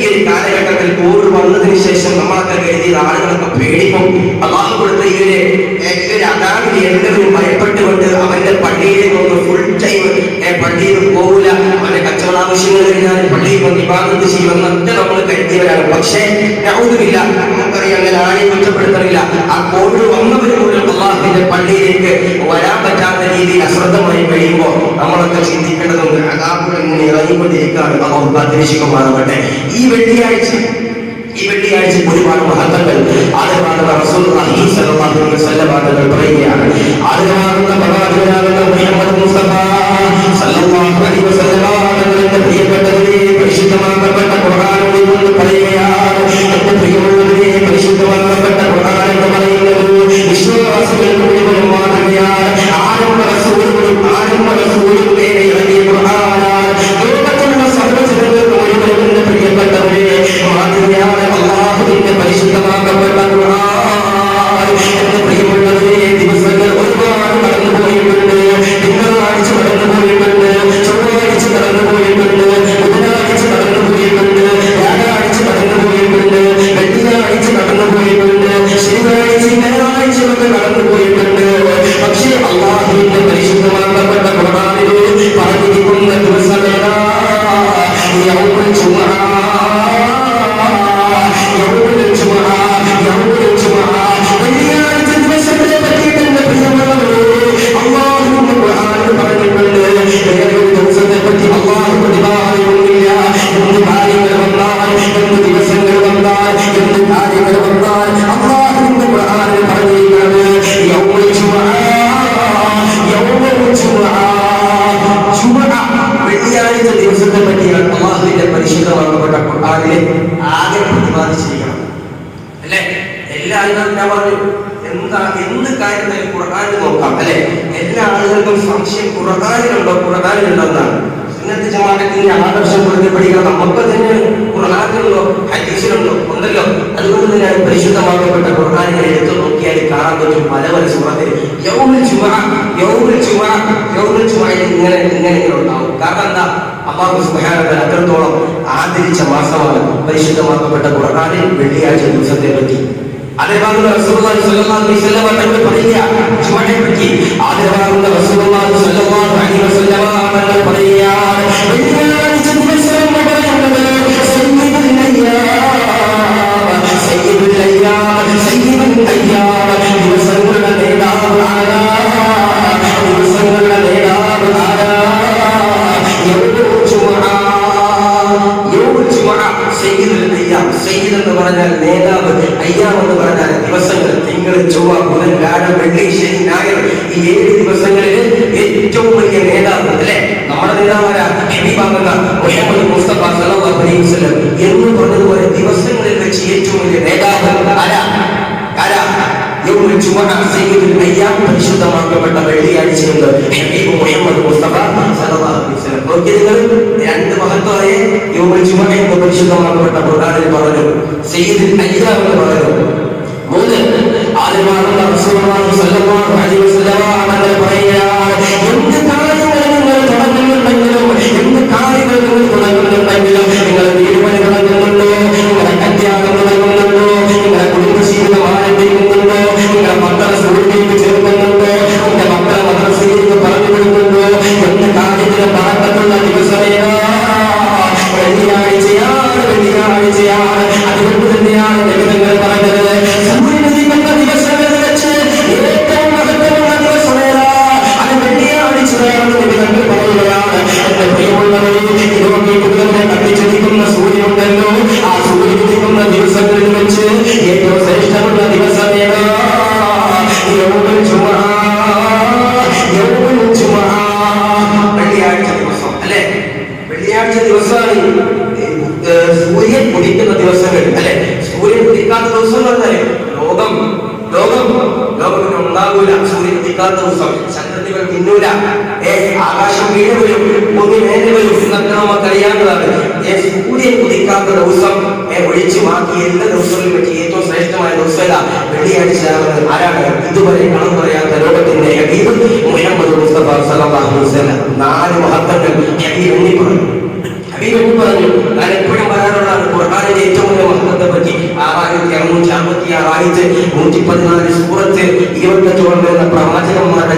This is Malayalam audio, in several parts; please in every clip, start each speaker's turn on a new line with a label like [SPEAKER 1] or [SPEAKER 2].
[SPEAKER 1] ഈ ഒരു കാലഘട്ടത്തിൽ കോവിഡ് വന്നതിന് ശേഷം നമ്മളൊക്കെ കരുതിയത് ആളുകളൊക്കെ പേടിക്കും. അള്ളാഹു കൊടുത്ത ഈ ഒരു അതാവിനെ എല്ലാവരും ഭയപ്പെട്ടുകൊണ്ട് അവന്റെ പള്ളിയിലേക്കൊന്ന് ഫുൾ ടൈം പള്ളിയിൽ പോകില്ല, അവന്റെ കച്ചവട ആവശ്യങ്ങൾ കഴിഞ്ഞാൽ പള്ളിയിൽ വന്ന് ഇബാദത്ത് ചെയ്യുമെന്നൊക്കെ നമ്മൾ കരുതിയവരാണ്. പക്ഷേ നഊദുബില്ല, നമുക്കറിയാം, അങ്ങനെ ആരെയും കുറ്റപ്പെടുത്തണില്ല. ആ കോവിഡ് വന്നവര് പോലും അള്ളാഹുവിന്റെ പള്ളിയിലേക്ക് വരാൻ പറ്റാത്ത രീതിയിൽ അശ്രദ്ധമായി കഴിയുമ്പോൾ നമ്മളൊക്കെ ചിന്തിക്കേണ്ടതുണ്ട്. അതാബുകൾ ഇങ്ങനെ ഇറങ്ങിക്കൊണ്ടിരിക്കുകയാണ്. അള്ളാഹു കാത്തിരക്ഷിക്കുമാറാകട്ടെ. ഈ വെള്ളിയാഴ്ച ഒരുപാട് മഹത്വങ്ങൾ ആദരവാകുന്ന റസൂലുള്ളാഹി സ്വല്ലല്ലാഹു അലൈഹി വസല്ലം പറയുകയാണ്. ആദരവാകുന്ന പ്രവാചകനാകുന്ന മുഹമ്മദ് മുസ്തഫ സ്വല്ലല്ലാഹു അലൈഹി വസല്ലം പ്രിയപ്പെട്ടവരെ, പരിശുദ്ധമാക്കപ്പെട്ട ഖുർആനിൽ നിന്ന് പറയുകയാണ്. എന്റെ പ്രിയമുള്ളവരെ, പരിശുദ്ധമാക്കപ്പെട്ട ഖുർആൻ എന്ന് പറയുന്നത് വിശ്വാസികൾക്ക് മുഴുവൻ മാതൃകയാണ്. ആരംഭ റസൂലുകളും നേരെ ഇറങ്ങിയ ഖുർആനാണ്. ലോകത്തുള്ള സർവ്വജനങ്ങൾക്ക് മുഴുവൻ എന്റെ പ്രിയപ്പെട്ടവരെ മാതൃകയാണ് അല്ലാഹുവിന്റെ പരിശുദ്ധമാക്കപ്പെട്ട ഖുർആൻ. എന്റെ പ്രിയമുള്ളവരെ, ദിവസങ്ങൾ ഒരുപാട് കടന്നുപോയിട്ടുണ്ട്. തിങ്കളാഴ്ച കടന്നുപോയിട്ടുണ്ട്, ചൊവ്വാഴ്ച കടന്നുപോയിട്ടുണ്ട്, ബുധനാഴ്ച കടന്നുപോയിട്ടുണ്ട്, വ്യാഴാഴ്ച കടന്നുപോയിട്ടുണ്ട്, വെള്ളിയാഴ്ച കടന്നുപോയിട്ടുണ്ട്, ശനിയാഴ്ച ഞായറാഴ്ചയൊക്കെ കടന്നുപോയിട്ടുണ്ട്. പക്ഷേ അല്ലാഹുവിന്റെ പരിശുദ്ധമാക്കപ്പെട്ട ഖുർആനിൽ പറഞ്ഞിരിക്കുന്ന ദിവസമേതാ? യൗമുൽ ജുമുഅ. വെള്ളിയാഴ്ച ദിവസത്തെ പറ്റിയിട്ട് എന്റെ പ്രിയമുള്ളവരെ അല്ലാഹുവിന്റെ ഖുർആനിൽ പറഞ്ഞിട്ടുണ്ട്. വേറൊരു ദിവസത്തെ പറ്റി അല്ലാഹു പ്രതിപാദിക്കുന്നില്ല. എന്ത് കാര്യങ്ങൾ വന്നാൽ, എന്ത് ദിവസങ്ങൾ വന്നാൽ, എന്ത് കാര്യങ്ങൾ വന്നാൽ അല്ലാഹുവിന്റെ ഖുർആനിൽ പറഞ്ഞിരിക്കുന്നത് യൗമുൽ ജുമുഅ. വെള്ളിയാഴ്ച ദിവസത്തെ പറ്റിയാണ് അല്ലാഹുവിന്റെ പരിശുദ്ധമാക്കപ്പെട്ട ഖുർആനിലെ ആകെ പ്രതിപാദിച്ചിരിക്കണം. അല്ലെ? എല്ലാ ആളുകളും ഞാൻ പറഞ്ഞു, എന്ത് കാര്യത്തിലും ഖുർആനിൽ നോക്കാം. അല്ലെ? എല്ലാ ആളുകൾക്കും സംശയം ഖുർആനിലുണ്ടോ എന്നാണ്. ഇന്നത്തെ ജമാഅത്തിന്റെ ആദർശം പഠിക്കണം. നമുക്ക് തന്നെയാണ് ഖുർആനിലുണ്ടോ ഹദീസിലുണ്ടോ ഉണ്ടല്ലോ. അതുകൊണ്ട് തന്നെയാണ് പരിശുദ്ധമാക്കപ്പെട്ട ഖുർആനിനെ എടുത്തു നോക്കിയാൽ കാണാൻ പറ്റും പല സൂറത്തിൽ യൗമുൽ ജുമുഅ ഇങ്ങനെ ഉണ്ടാവും. കാരണം എന്താ? അല്ലാഹു സുബ്ഹാനഹു വ തആല അത്രത്തോളം ആദരിച്ച മാസമാണ് പരിശുദ്ധമാക്കപ്പെട്ട ഖുർആനിൽ വെള്ളിയാഴ്ച ദിവസത്തെ പറ്റി. അതേപോലെ റസൂലുള്ളാഹി സ്വല്ലല്ലാഹു അലൈഹി വസല്ലം തങ്ങൾ പറയുക ജുമുഅയെ പറ്റി. ആദരവാകുന്ന റസൂലുള്ളാഹി സ്വല്ലല്ലാഹു അലൈഹി വസല്ലം തങ്ങൾ പറയുക വെള്ളിയാഴ്ച ദിവസം പറയുന്നത് സയ്യിദുൽ അയ്യാം ദിവസങ്ങളുടെ നേതാവ് ആരാ? സയ്യിദ് എന്ന് പറഞ്ഞാൽ നേതാവ്, അയ്യാം എന്ന് പറഞ്ഞാൽ ദിവസങ്ങൾ. തിങ്കൾ, ചൊവ്വ, ബുധൻ, വ്യാഴം, വെള്ളി, ശനി, ഞായർ, ഈ 7 ദിവസങ്ങളിൽ ഏറ്റവും വലിയ നേതാവ്. അല്ലെ? നമ്മുടെ നേതാവായ ഹബീബാകുന്ന മുഹമ്മദ് മുസ്തഫ സല്ലല്ലാഹു അലൈഹി വസല്ലം എന്ന് പറഞ്ഞതുപോലെ ദിവസങ്ങളിൽ വെച്ച് ഏറ്റവും വലിയ നേതാവ് ആരാ? യൗമുൽ ജുമുഅ സയ്യിദുൽ അയ്യാം പരിശുദ്ധമാക്കപ്പെട്ട വെള്ളിയാഴ്ചയുണ്ട് ഹബീബ് മുഹമ്മദ് മുസ്തഫ സല്ലല്ലാഹു അലൈഹി വസല്ലം. നോക്കിയത് രണ്ട് മഹത്വമായ യൗമുൽ ജുമുഅ എന്ന് പരിശുദ്ധമാക്കപ്പെട്ട ഖുർആനിൽ പറഞ്ഞു, സയ്യിദുൽ അയ്യാം എന്ന് പറഞ്ഞു. 3 ആദരവാകുന്ന റസൂലുള്ളാഹി സ്വല്ലല്ലാഹു അലൈഹി വസല്ലം തങ്ങൾ പറയുകയാണ്, എന്ത് കാര്യങ്ങൾ നിങ്ങൾ തുടങ്ങുന്നുണ്ടെങ്കിലും, നിങ്ങൾ വീട് പണി തുടങ്ങുന്നുണ്ടോ, നിങ്ങളുടെ കല്യാണം തുടങ്ങുന്നുണ്ടോ, നിങ്ങളുടെ കുടുംബജീവിതം ആരംഭിക്കുന്നുണ്ടോ, നിങ്ങളുടെ മക്കളെ സ്കൂളിലേക്ക് ചേർക്കുന്നുണ്ടോ, നിങ്ങളുടെ മക്കളെ മദ്രസയിലേക്ക് പറഞ്ഞു വിടുന്നുണ്ടോ, എന്ത് കാര്യത്തിലും പറക്കത്തുള്ള ദിവസമേതാ? വെള്ളിയാഴ്ചയാണ്. അതുകൊണ്ട് തന്നെയാണ് ലളിതങ്ങൾ പറഞ്ഞത് സൂര്യനുദിക്കുന്ന ദിവസങ്ങളിൽ വെച്ച് ഏറ്റവും മഹത്വമുള്ള ദിവസമേതാ? അത് വെള്ളിയാഴ്ചയാണ്. ലളിതങ്ങൾ പറയുകയാണ്, എന്റെ പ്രിയമുള്ളവരെ, ലോകത്തെ കത്തിച്ചൊലിക്കുന്ന സൂര്യനുണ്ടല്ലോ, ആ സൂര്യനുദിക്കുന്ന ദിവസങ്ങളിൽ വെച്ച് ഏറ്റവും ശ്രേഷ്ഠമുള്ള ദിവസമേതാ? യൗമുൽ ജുമുഅ. വെള്ളിയാഴ്ച ദിവസം. അല്ലെ? വെള്ളിയാഴ്ച ദിവസമാണ് സൂര്യൻ ഉദിക്കുന്ന ദിവസങ്ങൾ. അല്ലെ? സൂര്യൻ ഉദിക്കാത്ത ദിവസം എന്ന് പറഞ്ഞാല് ലോകം ഉണ്ടാകൂല. സൂര്യൻ ഉദിക്കാത്ത ദിവസം ചന്ദ്രനികൾ മിന്നൂല, ആകാശം വീട് വരും, ഭൂമി നേരെ വരും എന്നൊക്കെ നമുക്ക് അറിയാവുന്നതാണ്. സൂര്യൻ ഉദിക്കാത്ത ദിവസം ഒഴിച്ചു ബാക്കി എല്ലാ ദിവസങ്ങളിലും വെച്ച് ഏറ്റവും ശ്രേഷ്ഠമായ ദിവസം വെള്ളിയാഴ്ച. ആരാണ്? ഇതുവരെ കണക്ക് പറയാത്ത ലോകത്തിന്റെ ഹബീബ് മുഹമ്മദ് മുസ്തഫ സല്ലല്ലാഹു അലൈഹി വസല്ലം 4 മഹത്വങ്ങൾ ഹബീബ് എണ്ണി പറഞ്ഞു. ഞാൻ എപ്പോഴും പറയാനുള്ളതാണ്, ആയിട്ട് 114 സൂറത്ത് 25 വരുന്ന പ്രവാചകന്മാരുടെ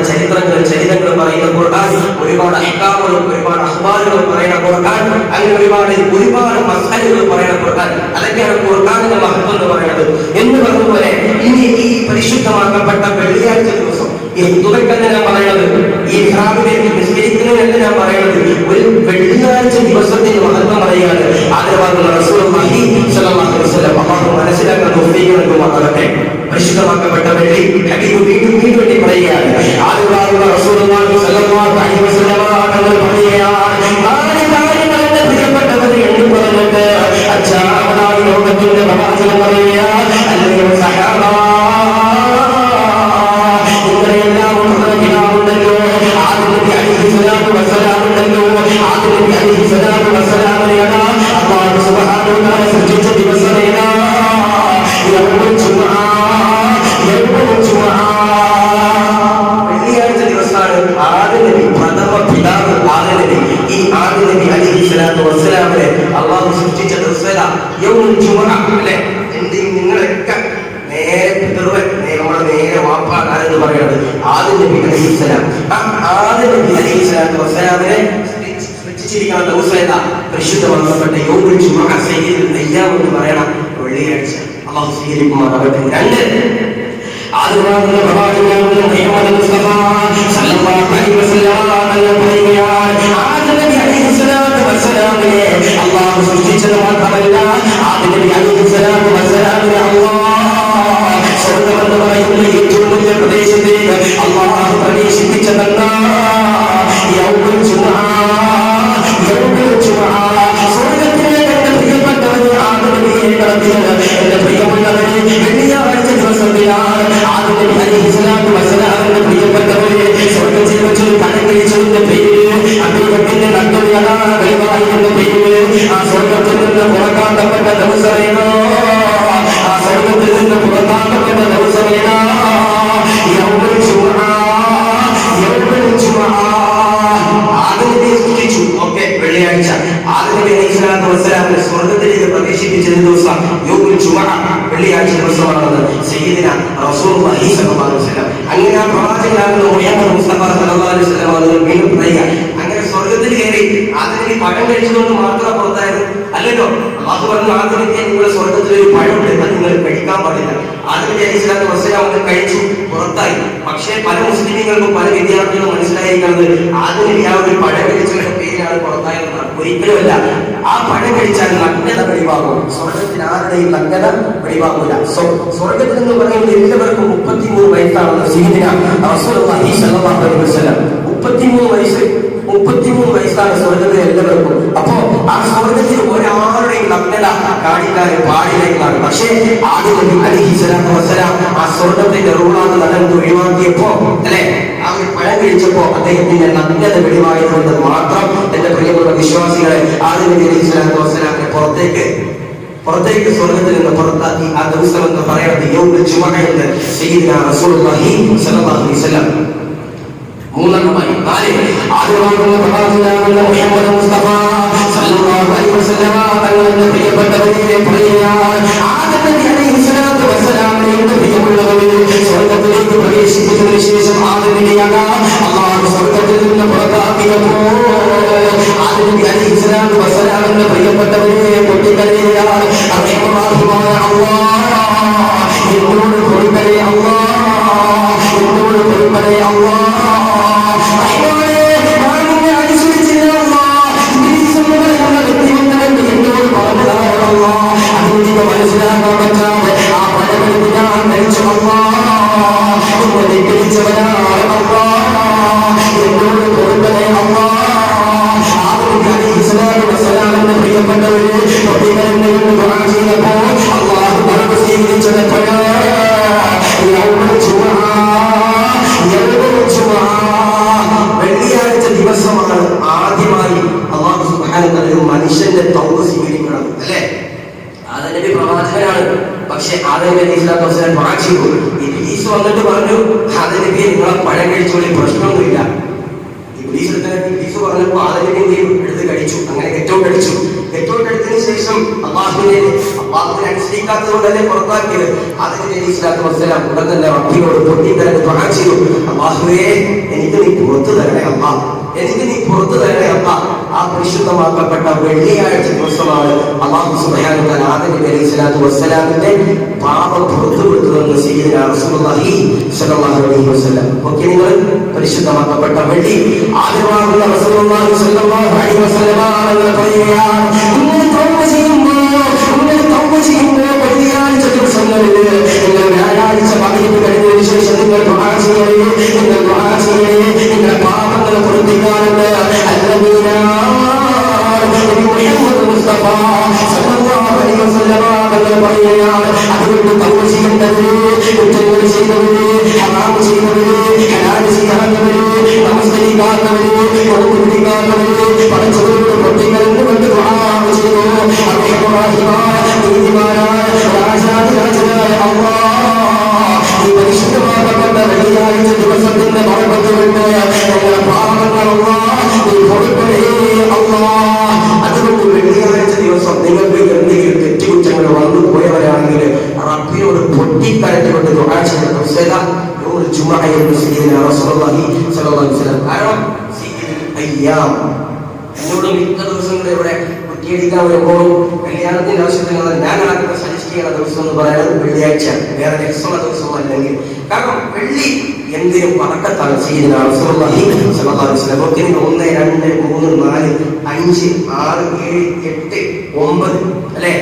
[SPEAKER 1] ചരിതങ്ങൾ പറയുന്ന ഖുർആൻ, ഒരുപാട് അഹ്കാമുകൾ, ഒരുപാട് അഖ്ബാറുകൾ പറയുന്ന ഖുർആൻ, അങ്ങനെ ഒരുപാട് മസ്അലകൾ പറയുന്ന ഖുർആൻ. അതൊക്കെയാണ് ഖുർആനിന്റെ മഹത്വം എന്ന് പറയുന്നത്. എന്ന് പറഞ്ഞതുപോലെ ഇനി ഈ പരിശുദ്ധമാക്കപ്പെട്ട വെള്ളിയാഴ്ച ദിവസം ഈ ഹിന്ദുക്കല്ല ഞാൻ പറയുന്നത്, ഈ ഇഹ്റാമിനെ നിസ്കരിക്കുന്നതിനല്ല ഞാൻ പറയുന്നത്, ഒരു വെള്ളിയാഴ്ച ദിവസത്തിന്റെ മഹത്വം പറയുകയാണ്. ആദരവാകുന്ന റസൂലുള്ളാഹി സ്വല്ലല്ലാഹു അലൈഹി വസല്ലം അല്ലാഹു മനസ്സിലാക്കാൻ തൗഫീഖ് നൽകുമാറാകട്ടെ. പരിശുദ്ധമാക്കപ്പെട്ട വെള്ളി ഹബീബ് വീണ്ടും വേണ്ടി പറയുകയാണ്. ആദരവാകുന്ന റസൂലുള്ളാഹി സ്വല്ലല്ലാഹു അലൈഹി വസല്ലം തങ്ങൾ പറയുകയാണ്, നാല് കാര്യങ്ങളുടെ പ്രിയപ്പെട്ടവരെ എന്ന് പറഞ്ഞിട്ട് അച്ചാമനായ ലോകത്തിന്റെ പ്രവാചകൻ പറയുകയാണ്, അല്ലെങ്കിൽ സഹാബ അള്ളാഹു സൃഷ്ടിച്ച നിങ്ങളൊക്കെ നേരെ വാപ്പാണെന്ന് പറയുന്നത് ആദിം നബി അലൈഹിസ്സലാം. ആദിം നബി അലൈഹിസ്സലാത്തു വസ്സലാമിനെ സൃഷ്ടിച്ചിരിക്കുന്ന ദിവസം പരിശുദ്ധമാക്കപ്പെട്ട യൗമുൽ ജുമുഅ സയ്യിദുൽ അയ്യാം എന്ന് പറയണം വെള്ളിയാഴ്ച. അള്ളാഹു സ്വീകരിക്കുമാറാകട്ടെ. രണ്ട്, ആദിവാസികളുടെ പ്രവാചകനായ മുഹമ്മദ് മുസ്തഫ സല്ലല്ലാഹു അലൈഹി വസല്ലം പറയുകയാണ്, ആദിം നബി അലൈഹിസ്സലാത്തു വസ്സലാമിനെ അള്ളാഹു സൃഷ്ടിച്ചത് മാത്രമല്ല, ആദിം നബി അലൈഹിസ്സലാത്തു വസ്സലാമിനെ അള്ളാഹു സ്വർഗ്ഗമെന്ന് പറയുന്ന ഏറ്റവും വലിയ പ്രദേശത്തേക്ക് അള്ളാഹു പ്രവേശിപ്പിച്ചതെന്ന യൗമുൽ ജുമുഅ. സ്വർഗ്ഗത്തിലേക്ക് എന്റെ പ്രിയപ്പെട്ടവരെ ആദിം നബിയെ കടത്തിയത് എന്റെ പ്രിയമുള്ളവരെ വെള്ളിയാഴ്ച ദിവസത്തിലാണ്. ആദിം നബി അലൈഹിസ്സലാത്തു വസ്സലാമിന്റെ പ്രിയപ്പെട്ടവരെ സ്വർഗ്ഗത്തിൽ വെച്ചൊരു പഴം കഴിച്ചതിന്റെ പേര് അദ്ദേഹത്തിന്റെ നന്മയാണ് വെളിവായിന്റെ പേര്. ആ സ്വർഗ്ഗത്തിൽ നിന്ന് പുറത്താക്കപ്പെട്ട ദിവസമേനോ, ആ സ്വർഗ്ഗത്തിൽ നിന്ന് പുറത്താക്കപ്പെട്ട ദിവസമേനോ യൗമുൽ ജുമുഅ. യൗമുൽ ജുമുഅ ആദിം നബിയെ സൃഷ്ടിച്ചു. ഓക്കെ, വെള്ളിയാഴ്ച ആദിം നബി അലൈഹിസ്സലാത്തു വസ്സലാമിനെ സ്വർഗ്ഗത്തിലേക്ക് പ്രവേശിപ്പിച്ച ദിവസം യൗമുൽ ജുമുഅ വെള്ളിയാഴ്ച ദിവസമാണെന്ന് സയ്യിദുന റസൂലുള്ളാഹി സ്വല്ലല്ലാഹു അലൈഹി വസല്ലം. അങ്ങനെ ആ പ്രവാചകനാകുന്ന മുഹമ്മദ് മുസ്തഫ സല്ലല്ലാഹു അലൈഹി വസല്ലം അത് വീണ്ടും പറയുക, അങ്ങനെ സ്വർഗ്ഗത്തിൽ കയറി ആദിം നബി പഴം കഴിച്ചതുകൊണ്ട് മാത്രം പുറത്തായത് അല്ലല്ലോ. അല്ലാഹു പറഞ്ഞു, ആദിം നബി നിങ്ങളുടെ സ്വർഗ്ഗത്തിൽ ഒരു പഴമുണ്ട്, അത് നിങ്ങൾ കഴിക്കാൻ പാടില്ല. ആദിം നബി അലൈഹിസ്സലാത്തു വസ്സലാം അത് കഴിച്ചു, പുറത്തായി. പക്ഷേ പല മുസ്ലിമീങ്ങൾക്കും പല വിദ്യാർത്ഥികളും മനസ്സിലായിരിക്കുന്നത് ആദിം നബി ആ ഒരു പഴം കഴിച്ചവരുടെ പേരാണ് പുറത്തായതെന്നാണ്. ഒരിക്കലുമല്ല. ആ പഴം കഴിച്ചാൽ നഗ്നത വെളിവാകും. സ്വർഗ്ഗത്തിൽ ആരുടെയും നഗ്നത വെളിവാകൂല. സ്വർഗ്ഗത്തിൽ എന്ന് പറയുന്നത് എല്ലാവർക്കും 33 വയസ്സാണെന്ന് സയ്യിദുന റസൂലുള്ളാഹി സ്വല്ലല്ലാഹു അലൈഹി വസല്ലം. 33 വയസ്സാണ് സ്വർഗ്ഗത്തിൽ എല്ലാവർക്കും. അപ്പോ ആ സ്വർഗ്ഗത്തിൽ ഒരാളുടെയും നഗ്നത കാണിക്കാൻ പാടില്ലെന്നാണ്. പക്ഷേ ആദിം നബി അലൈഹിസ്സലാത്തു വസ്സലാം ആ സ്വർഗ്ഗത്തിന്റെ റൂളാണ് നടന്ന് ഒഴിവാക്കിയപ്പോ, അല്ലെ, ആ ഒരു പഴം കഴിച്ചപ്പോ അദ്ദേഹത്തിന്റെ നഗ്നത വെളിവായതുകൊണ്ട് മാത്രം എന്റെ പ്രിയമുള്ള വിശ്വാസികളെ ആദിം നബി അലൈഹിസ്സലാത്തു വസ്സലാമിനെ പുറത്തേക്ക് സ്വർഗ്ഗത്തിൽ നിന്ന് പുറത്താക്കി. ആ ദിവസം എന്ന് പറയുന്നത് യൗമുൽ ജുമുഅ എന്ന് സയ്യിദുനാ റസൂലുള്ളാഹി സ്വല്ലല്ലാഹു അലൈഹി വസല്ലം. മൂന്നെണ്ണമായി. നാല്, ആദിവാസികളുടെ പ്രവാചകനായ മുഹമ്മദ് മുസ്തഫ സല്ലല്ലാഹു അലൈഹി വസല്ലം തങ്ങളുടെ പ്രിയപ്പെട്ടവരെ പറയുകയാണ്, ആദിം നബി അലൈഹിസ്സലാത്തു വസ്സലാമിന്റെ പ്രിയമുള്ളവരെ സ്വർഗ്ഗത്തിലേക്ക് പ്രവേശിപ്പിച്ചതിന് ശേഷം ആദിം നബിയാണ് അല്ലാഹു സ്വർഗ്ഗത്തിൽ നിന്ന് പുറത്താക്കിയപ്പോൾ ആദിം നബി അലൈഹിസ്സലാത്തു വസ്സലാമിന്റെ പ്രിയപ്പെട്ടവരെ പൊട്ടിക്കരയുകയാണ്, റഹ്മാനായ അല്ലാഹ് എന്നോട് പൊറുക്കണേ അല്ലാഹ്, എന്നോട് പൊറുക്കണേ അല്ലാഹ്. മനസ്സിലാക്കാൻ പറ്റാതെ ആ പഴമെടുത്ത് ഞാൻ കഴിച്ചു അല്ലാഹ്, പിടിച്ചവനായ അല്ലാഹ് എന്നോട് പൊറുക്കണേ അല്ലാഹ്. ആദിം നബി അലൈഹിസ്സലാത്തു വസ്സലാമിന്റെ പ്രിയപ്പെട്ടവരെ പൊട്ടിക്കരഞ്ഞുകൊണ്ട് ദുആ ചെയ്തപ്പോൾ അല്ലാഹു മറുപടി സ്വീകരിച്ചത് എപ്പോഴാണ്? യൗമുൽ ജുമുഅ. യൗമുൽ ജുമുഅ വെള്ളിയാഴ്ച ദിവസമാണ് ആദ്യമായി അല്ലാഹു സുബ്ഹാനഹു വ തആല ഒരു മനുഷ്യന്റെ തൗബ സ്വീകരിക്കുന്നത്, അല്ലേ? ആദിം നബി പ്രവാചകനാണ്. പക്ഷെ ആദിം നബി അലൈഹിസ്സലാത്തു വസ്സലാം ദുആ ചെയ്തു. ഇബ്ലീസ് വന്നിട്ട് പറഞ്ഞു, ആദിം നബിയെ നിങ്ങളെ പഴം കഴിച്ചോളി, പ്രശ്നമൊന്നുമില്ല. ഇബ്ലീസ് പറഞ്ഞപ്പോൾ ആദിം നബി എടുത്ത് കഴിച്ചു. അങ്ങനെ ഗെറ്റൗട്ട് അടിച്ചു. ഗെറ്റൗട്ട് എടുത്തതിന് ശേഷം അല്ലാഹുവിനെ അള്ളാഹുവിനെ അനുസരിക്കാത്തത് കൊണ്ടല്ലേ പുറത്താക്കിയത്. അതിന് നബി സ്വല്ലല്ലാഹു അലൈഹി വസല്ലം ഉടൻ തന്നെ റബ്ബിനോട് പൊട്ടിക്കരഞ്ഞ് ദുആ ചെയ്തു, അല്ലാഹുവേ എനിക്ക് നീ പുറത്തു തരണേ അല്ലാ, എനിക്ക് നീ പുറത്തു തരണേ അല്ലാ. ആ പരിശുദ്ധമാക്കപ്പെട്ട വെള്ളിയാഴ്ച ദിവസമാണ് അല്ലാഹു സുബ്ഹാനഹു വ തആല ആദം നബി അലൈഹി സ്വലാത്തു വസ്സലാമിന്റെ പാപം പുറത്തു കൊടുത്തതെന്ന് സയ്യിദുനാ റസൂലുള്ളാഹി സ്വല്ലല്ലാഹു അലൈഹി വസല്ലം. ഓക്കേ, നിങ്ങൾ പരിശുദ്ധമാക്കപ്പെട്ട വെള്ളി ആദമാകുന്ന റസൂലുള്ളാഹി സ്വല്ലല്ലാഹു അലൈഹി വസല്ലം പറയുകയാണ്, നിങ്ങൾ തൗബ ചെയ്യുമ്പോൾ വെള്ളിയാഴ്ച ദിവസങ്ങളിൽ നിങ്ങൾ വ്യാഴാഴ്ച മഗ്‌രിബ് കഴിഞ്ഞതിന് ശേഷം നിങ്ങൾ ദുആ ചെയ്യണേ, നിങ്ങൾ ദുആ ചെയ്യണേ, നിങ്ങളുടെ പാപങ്ങൾ പൊറുപ്പിക്കാനുണ്ട്. മുഹമ്മദ് മുസ്തഫ സല്ലല്ലാഹു അലൈഹി വസല്ലം പറയുകയാണ്, അതുകൊണ്ട് തൗബ ചെയ്യേണ്ടവര്, കുറ്റങ്ങൾ ചെയ്തവര്, ഹറാം ചെയ്തവര്, ഹലാൽ ചെയ്യാത്തവര്, നമസ്കരിക്കാത്തവര്, നോമ്പ് പിടിക്കാത്തവര്, പടച്ചവരോട് പൊട്ടിക്കരഞ്ഞു കൊണ്ട് ദുആ ചെയ്തു. പരിശുദ്ധമാകപ്പെട്ട വെള്ളിയാഴ്ച ദിവസത്തിന്റെ മറപ്പത്തുകൊണ്ട് ഞങ്ങളുടെ പാപങ്ങൾ അതുകൊണ്ട് വെള്ളിയാഴ്ച ദിവസം നിങ്ങൾക്ക് എന്തെങ്കിലും തെറ്റുകുറ്റങ്ങൾ വന്നു പോയവരാണെങ്കിൽ റബ്ബിനോട് പൊട്ടിക്കരഞ്ഞുകൊണ്ട് ദുആ ചെയ്ത കാരണം എന്നോട് മിക്ക ദിവസങ്ങളിൽ ഇവിടെ കുറ്റിയടിക്കാൻ വരുമ്പോഴും കല്യാണത്തിന്റെ ആവശ്യത്തിന് ഞാൻ നടക്കുന്ന സജസ്റ്റ് ചെയ്യുന്ന ദിവസം എന്ന് പറയുന്നത് വെള്ളിയാഴ്ച, വേറെ ദിവസമുള്ള ദിവസമോ അല്ലെങ്കിൽ. കാരണം വെള്ളി എന്തിനും പടക്കത്താണ് സയ്യിദുനാ റസൂലുള്ളാഹി സ്വല്ലല്ലാഹു അലൈഹി വസല്ലം. 1 2 3 4 5 6 7 8 9 അല്ലെ,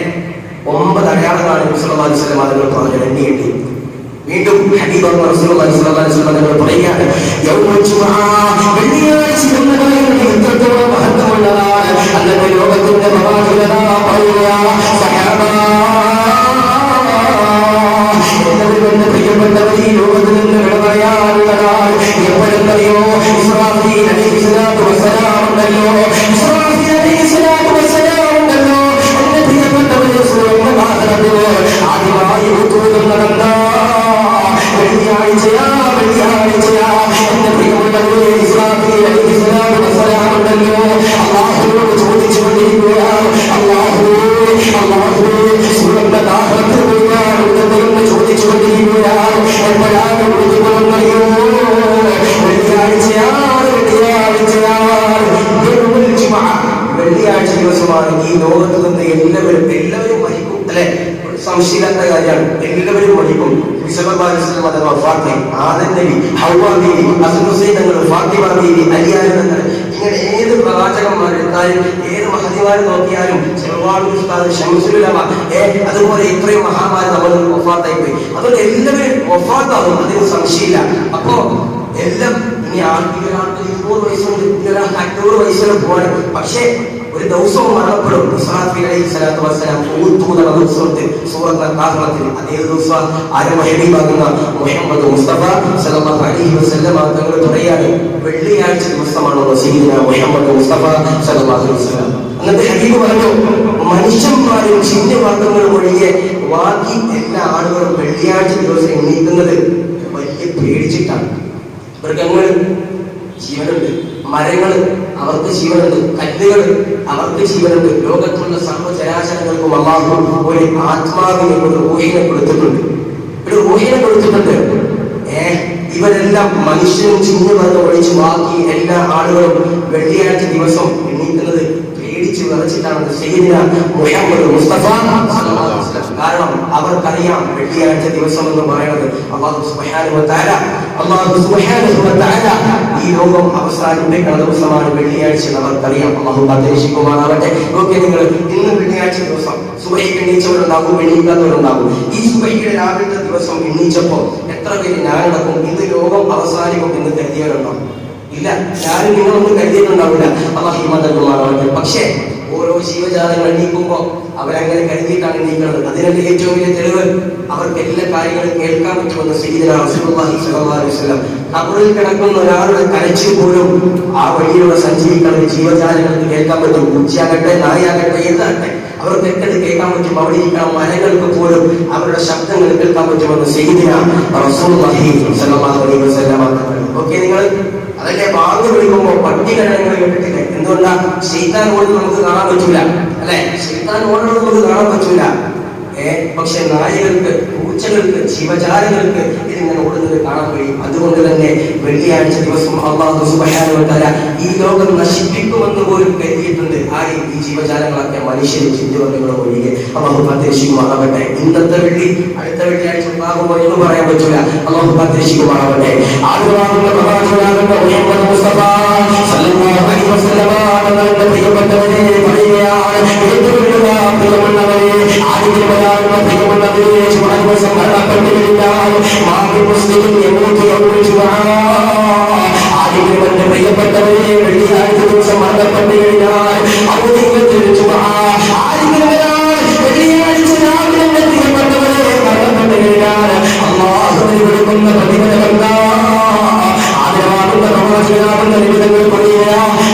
[SPEAKER 1] 9 അടയാളങ്ങളാണ് നബി സ്വല്ലല്ലാഹു അലൈഹി വസല്ലം അതുകൾ പറഞ്ഞത്. എണ്ണി വീണ്ടും ഹബീബായ റസൂലുള്ളാഹി സ്വല്ലല്ലാഹു അലൈഹി വസല്ലം അതുകൾ പറയുകയാണ്, യൗമുൽ ജുമുഅ വെള്ളിയാഴ്ച എന്ന കാര്യത്തിൽ എത്രത്തോളം മഹത്വമുള്ളതാണ്. അന്നത്തെ ലോകത്തിന്റെ പ്രവാചകനാ പറയുകയാണ്, സഹാബ എല്ലാവരും പ്രിയപ്പെട്ടവർ ഈ ലോകത്തിൽ നിന്ന് വിട പറയാനുള്ളതാണ്. എപ്പോഴെന്നറിയോ, ഇസ്രാഫീൽ അലൈഹിസ്സലാത്തു വസ്സലാം ഉണ്ടല്ലോ, ഇസ്രാഫീൽ അലൈഹിസ്സലാത്തു വസ്സലാം ഉണ്ടല്ലോ, എന്റെ പ്രിയപ്പെട്ടവരെ സുവർണ്ണകാഹളത്തിന് ആദ്യമായി ഊതുവം നടന്ന വെള്ളിയാഴ്ചയാ, വെള്ളിയാഴ്ചയാ. എന്റെ പ്രിയപ്പെട്ടവരെ ഇസ്രാഫീൽ അലൈഹിസ്സലാത്തു വസ്സലാം ഉണ്ടല്ലോ, അല്ലാഹുവോട് ചോദിച്ചുകൊണ്ടിരിക്കുകയാണ്, അല്ലാഹുവേ അല്ലാഹുവേ സുവർണ്ണകാഹളത്തിന് ഉണ്ടെന്ന് ചോദിച്ചുകൊണ്ടിരിക്കുകയാണ്. എപ്പോഴാണ് ഊതുവമെന്നറിയോ, വെള്ളിയാഴ്ചയാണ്, വെള്ളിയാഴ്ചയാണ്, വെള്ളിയാഴ്ച ദിവസമാണ്. ഈ ലോകത്ത് നിന്ന് എല്ലാവരും മരിക്കും അല്ലെ, സംശയില്ലാത്ത കാര്യമാണ്, എല്ലാവരും മരിക്കും. ആദം നബി, ഹവ്വാ ബീവി, ഹസൻ ഹുസൈൻ തങ്ങൾ, ഫാത്തിമ ബീവി, അലിയാർ തങ്ങൾ, ഇങ്ങനെ ഏത് പ്രവാചകന്മാരെടുത്താലും ഏത് മഹതിമാരെ നോക്കിയാലും അതുപോലെ ഇത്രയും മഹാമാര് നമ്മൾ വഫാത്തായി പോയി. അതുകൊണ്ട് എല്ലാവരും വഫാത്താവും, അതിന് സംശയമില്ല. അപ്പോ എല്ലാം ഇനി ആർക്കൊരാൾക്ക് 100 വയസ്സുണ്ട്, 100 വയസ്സിൽ പോകണം, പക്ഷേ ഒരു ദിവസവും മരണപ്പെടും. ഇസ്രാഫീൽ അലൈഹിസ്സലാത്തു വസ്സലാം ഊതുന്ന ദിവസത്തിൽ സൂറത്തുൽ കാഹളത്തിൽ അതേ ദിവസം ഹബീബാകുന്ന മുഹമ്മദ് മുസ്തഫ സല്ലല്ലാഹു അലൈഹി വസല്ലം തങ്ങൾ പറയാണ്, വെള്ളിയാഴ്ച ദിവസമാണ് സയ്യിദുനാ മുഹമ്മദ് മുസ്തഫ സല്ലല്ലാഹു അലൈഹി വസല്ലം. എന്നിട്ട് ഹബീബ് പറഞ്ഞു, മനുഷ്യന്മാരും ചിഹ്നവാദങ്ങളും ഒഴികെ ബാക്കി എല്ലാ ആളുകളും വെള്ളിയാഴ്ച ദിവസം എണീക്കുന്നത് വലിയ പേടിച്ചിട്ടാണ്. മൃഗങ്ങൾ ജീവനുണ്ട്, മരങ്ങൾ അവർക്ക് ജീവനുണ്ട്, കല്ലുകൾ അവർക്ക് ജീവനുണ്ട്. ലോകത്തുള്ള സർവ്വചരാചരങ്ങൾക്കും അല്ലാഹു ഒരു ആത്മാവിനെ, ഒരു റൂഹിനെ കൊടുത്തിട്ടുണ്ട്, ഒരു റൂഹിനെ കൊടുത്തിട്ടുണ്ട്. ഇവരെല്ലാം മനുഷ്യനും ചിഹ്നബന്ധം ഒഴിച്ച് ബാക്കി എല്ലാ ആളുകളും വെള്ളിയാഴ്ച ദിവസം എണീക്കുന്നത് പേടിച്ച് വിറച്ചിട്ടാണ് സയ്യിദുനാ മുഹമ്മദ് മുസ്തഫ സല്ലല്ലാഹു അലൈഹി വസല്ലം. കാരണം അവർക്കറിയാം വെള്ളിയാഴ്ച ദിവസം എന്ന് പറയുന്നത് അല്ലാഹു സുബ്ഹാനഹു വ തആല ഈ ലോകം അവസാനിപ്പിക്കുന്ന ദിവസമാണ് വെള്ളിയാഴ്ച. അവർക്കറിയാം, അല്ലാഹു കാത്തിരക്ഷിക്കുമാറാവട്ടെ. ഓക്കെ, നിങ്ങൾ ഇന്ന് വെള്ളിയാഴ്ച ദിവസം സുബഹിക്ക് എണീച്ചവരുണ്ടാകും, എണീക്കാത്തവരുണ്ടാകും. ഈ സുബഹിയുടെ രാവിലത്തെ ദിവസം എണീച്ചപ്പോ എത്ര പേര് ഞാനടക്കും ഇന്ന് ലോകം അവസാനിക്കും എന്ന് കരുതിയവരുണ്ടോ? ഇല്ല, ഞാനും നിങ്ങളൊന്നും കരുതിയിട്ടുണ്ടാവില്ല. അല്ലാഹു ഈമാൻ നൽകുമാറാവട്ടെ. പക്ഷേ ഓരോ ജീവജാലങ്ങൾ എണീക്കുമ്പോ അവരങ്ങനെ കരുതിയിട്ടാണ് എണീക്കുന്നത്. അതിന്റെ ഏറ്റവും വലിയ തെളിവ് അവർക്ക് എല്ലാ കാര്യങ്ങളും കേൾക്കാൻ പറ്റുമെന്ന് സയ്യിദുനാ റസൂലുള്ളാഹി സ്വല്ലല്ലാഹു അലൈഹി വസല്ലം. ഖബറിൽ കിടക്കുന്ന ഒരാളുടെ കരച്ചിൽ പോലും ആ വഴിയിലൂടെ സഞ്ചരിക്കുന്ന ജീവജാലങ്ങൾക്ക് കേൾക്കാൻ പറ്റും. പൂച്ചയാകട്ടെ, നായാകട്ടെ, എന്താകട്ടെ, അവർക്ക് കേൾക്കാൻ പറ്റും. അവിടെ ഇരിക്കുന്ന മരങ്ങൾക്ക് പോലും അവരുടെ ശബ്ദങ്ങൾ കേൾക്കാൻ പറ്റുമെന്ന് സയ്യിദുനാ റസൂലുള്ളാഹി സ്വല്ലല്ലാഹു അലൈഹി വസല്ലം. ഓക്കെ, നിങ്ങൾ അതല്ലേ ബാങ്ക് വിളിക്കുമ്പോ പട്ടി കരങ്ങൾ കേട്ടിട്ടില്ലേ? എന്തുകൊണ്ടാ? ശൈത്താൻ ഓടുന്നത് നമുക്ക് കാണാൻ പറ്റൂല അല്ലെ, ശൈത്താൻ ഓടുന്നത് നമുക്ക് കാണാൻ പറ്റൂല. പക്ഷെ നായകൾക്ക്, പൂച്ചകൾക്ക്, ശിവജാലങ്ങൾക്ക് ഇതിങ്ങനെ ഓടുന്നത് കാണാൻ കഴിയും. അതുകൊണ്ട് തന്നെ വെള്ളിയാഴ്ച ദിവസം അല്ലാഹു സുബ്ഹാനഹു വ തആല ഈ ലോകം നശിപ്പിക്കുമെന്ന് പോലും കരുതിയിട്ടുണ്ട്. ആരും ഈ ജീവജാലങ്ങളൊക്കെ മനുഷ്യരും ചിന്തവന്നുകളും ഒഴികെ. അല്ലാഹു കാത്തിരക്ഷിക്കുമാറാവട്ടെ. ഇന്നത്തെ വെള്ളി അടുത്ത വെള്ളിയാഴ്ച ഉണ്ടാകുമോ എന്ന് പറയാൻ പറ്റില്ല. അല്ലാഹു കാത്തിരക്ഷിക്കുമാറാവട്ടെ. ആളുകളാകുന്ന പ്രവാചകനാകുന്ന മുഹമ്മദ് മുസ്തഫ സല്ലല്ലാഹു അലൈഹി വസല്ലമ തങ്ങളുടെ പ്രിയപ്പെട്ടവരെ പറയുകയാണ്, പ്രിയമുള്ളവരെ, ആദ്യമാകുന്ന പ്രിയമുള്ളവരെ, ദിവസം മരണപ്പെട്ടു കഴിഞ്ഞാൽ മുസ്ലിം ആദ്യത്തെ പ്രിയപ്പെട്ടവരെ വെള്ളിയാഴ്ച ദിവസം മരണപ്പെട്ടു കഴിഞ്ഞാൽ വെള്ളിയാഴ്ച രാവിലെ പ്രിയപ്പെട്ടവരെ മരണപ്പെട്ടു കഴിഞ്ഞാൽ അല്ലാഹുവിന് കൊടുക്കുന്ന പ്രതിഫലം ആദ്യമാകുന്ന പ്രവാചകനാകുന്ന നിമിഷങ്ങൾ പറയുക.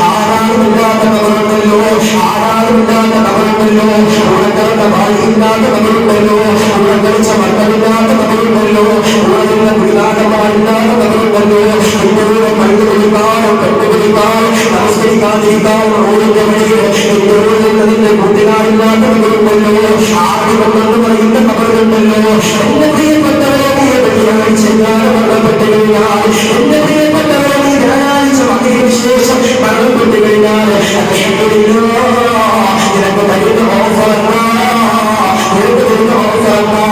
[SPEAKER 1] ആരാളുമില്ലാത്ത കബറുണ്ടല്ലോ, ആരാളുമില്ലാത്ത കബറുണ്ടല്ലോ, ഉണക്കറുന്ന ഭാര്യയില്ലാത്ത കബറുണ്ടല്ലോ, ഉണക്കളിച്ച മക്കളില്ലാത്ത കബറുണ്ടല്ലോ, ഉണരുന്ന കുടികാരന്മാരില്ലാത്ത കബറുണ്ടല്ലോ, ഇന്ത്യയുടെ കണ്ടുപിടിക്കാനും കണ്ടുപിടിക്കാനും നമസ്കരിക്കാതിരിക്കാനും റോഡിന്റെ വഴിയിൽ ഇന്ത്യയുടെ കൂട്ടുകാരില്ലാത്ത കബറുണ്ടല്ലോ, ആദ്യമെന്ന് പറയുന്ന കബറുണ്ടല്ലോ. എന്റെ പ്രിയപ്പെട്ടവരെ വെള്ളിയാഴ്ച മരണപ്പെട്ടു കഴിഞ്ഞാൽ, എന്റെ പ്രിയപ്പെട്ടവരെ ഞായറാഴ്ച മകന് ശേഷം മരണപ്പെട്ടു കഴിഞ്ഞാൽ നിനക്ക് തരുന്ന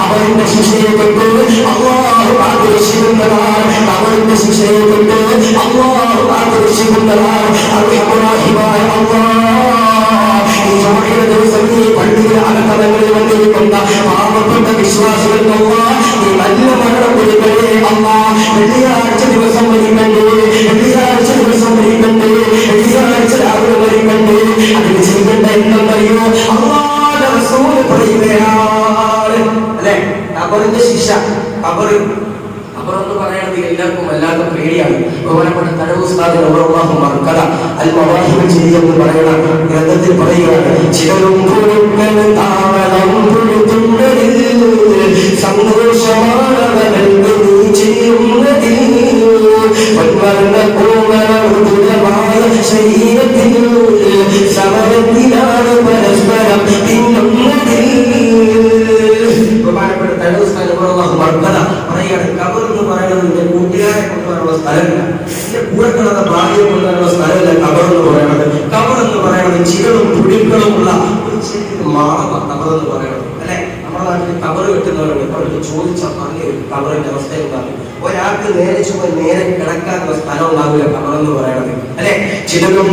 [SPEAKER 1] അവരുടെ ശിക്ഷയെ കൊണ്ട് അല്ലാഹു ആദർശിക്കുന്നതാണ്. അവരുടെ ശിക്ഷയെ കൊണ്ട് അല്ലാഹു ആദർശിക്കുന്നതാണ്. അർഹമറാഹിമായ അല്ലാഹ്, ഈ ജുമുഅയുടെ ദിവസം ഈ പള്ളിയിലെ അലക്കടങ്ങളിൽ വന്നിരിക്കുന്ന പാവപ്പെട്ട വിശ്വാസികൾക്ക് അല്ലാഹ് നീ നല്ല മരണം കൊടുക്കണേ അല്ലാഹ്. വെള്ളിയാഴ്ച ദിവസം വരികണ്ടേ, വെള്ളിയാഴ്ച ദിവസം വരികണ്ടേ, വെള്ളിയാഴ്ച രാവിലെ വരികണ്ടേ. അതിന് ചെയ്യേണ്ട എന്തെന്നറിയോ? അല്ലാഹുവിന്റെ റസൂൽ പറയുകയാണ്, അല്ലെ, ഖബറിന്റെ ശിക്ഷ. ഖബറെന്ന് പറയുന്നത് എല്ലാവർക്കും വല്ലാത്ത പേടിയാണ്. ബഹുമാനപ്പെട്ട തഴവ് ഉസ്താദ് റളിയല്ലാഹു മർക്കദ അൽ മവാഹിബ് എന്ന് പറയുന്ന ഗ്രന്ഥത്തിൽ പറയുകയാണ്, ചിലരും സന്തോഷമാണവർക്ക് നീ ചെയ്യുന്നതിൽ ശരീരത്തിൽ സമരത്തിലാണ് പരസ്പരം തിന്നുന്നതിൽ. ബഹുമാനപ്പെട്ട തഴവ് ഉസ്താദ് റളിയല്ലാഹു മർക്കദ പറയുകയാണ്, ഖബർ എന്ന് പറയുന്നത് എന്റെ കൂട്ടുകാരെ കൊണ്ടുവരാനുള്ള സ്ഥലമില്ല, എന്റെ കൂടെ കിടന്ന ഭാര്യയെ കൊണ്ടുവരാനുള്ള സ്ഥലമില്ല. ഖബർ എന്ന് പറയുന്നത്, ഖബർ എന്ന് പറയുന്നത് ചിരളും പുഴുക്കളും ഉള്ള ഒരു ചെറിയ മാളമാണ് ഖബർ എന്ന് പറയുന്നത്, അല്ലെ. നമ്മുടെ നാട്ടിൽ ഖബർ കിട്ടുന്നവരുണ്ട്. അവർക്ക് ചോദിച്ചാൽ പറഞ്ഞു ഖബറിന്റെ അവസ്ഥ ഉണ്ടാകും. ഒരാൾക്ക് നേരെ ചുമ നേരെ കിടക്കാനുള്ള സ്ഥലം ഉണ്ടാവില്ല ഖബർ എന്ന് പറയുന്നത്, അല്ലെ. ചിലരും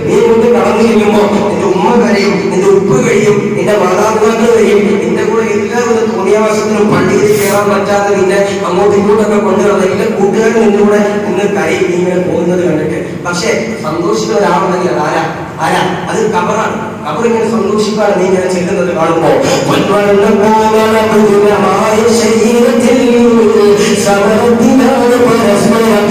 [SPEAKER 1] നീ കൊണ്ട് കടന്നു ചെല്ലുമ്പോ നിന്റെ ഉമ്മ കഴിയും, നിന്റെ ഉപ്പ് കഴിയും, നിന്റെ മാതാപിതാക്കൾ കഴിയും, നിന്റെ കൂടെ എല്ലാവിധ തോന്നിയാവാസത്തിനും പള്ളിയിൽ കയറാൻ പറ്റാതെ നിന്നെ അങ്ങോട്ടും ഇങ്ങോട്ടൊക്കെ കൊണ്ടുവരുന്ന എല്ലാ കൂട്ടുകാരും നിന്റെ കൂടെ നിന്ന് കരയും നീ ഇങ്ങനെ പോകുന്നത് കണ്ടിട്ട്. പക്ഷെ സന്തോഷിക്കുന്ന ഒരാളുണ്ടെങ്കിൽ അത് ആരാ? അത് ഖബറാണ്. ഖബർ ഇങ്ങനെ സന്തോഷിക്കാണ് നീ ഇങ്ങനെ ചെല്ലുന്നത് കാണുമ്പോ. ശരീരത്തിൽ സമരത്തിനാണ് പരസ്പരം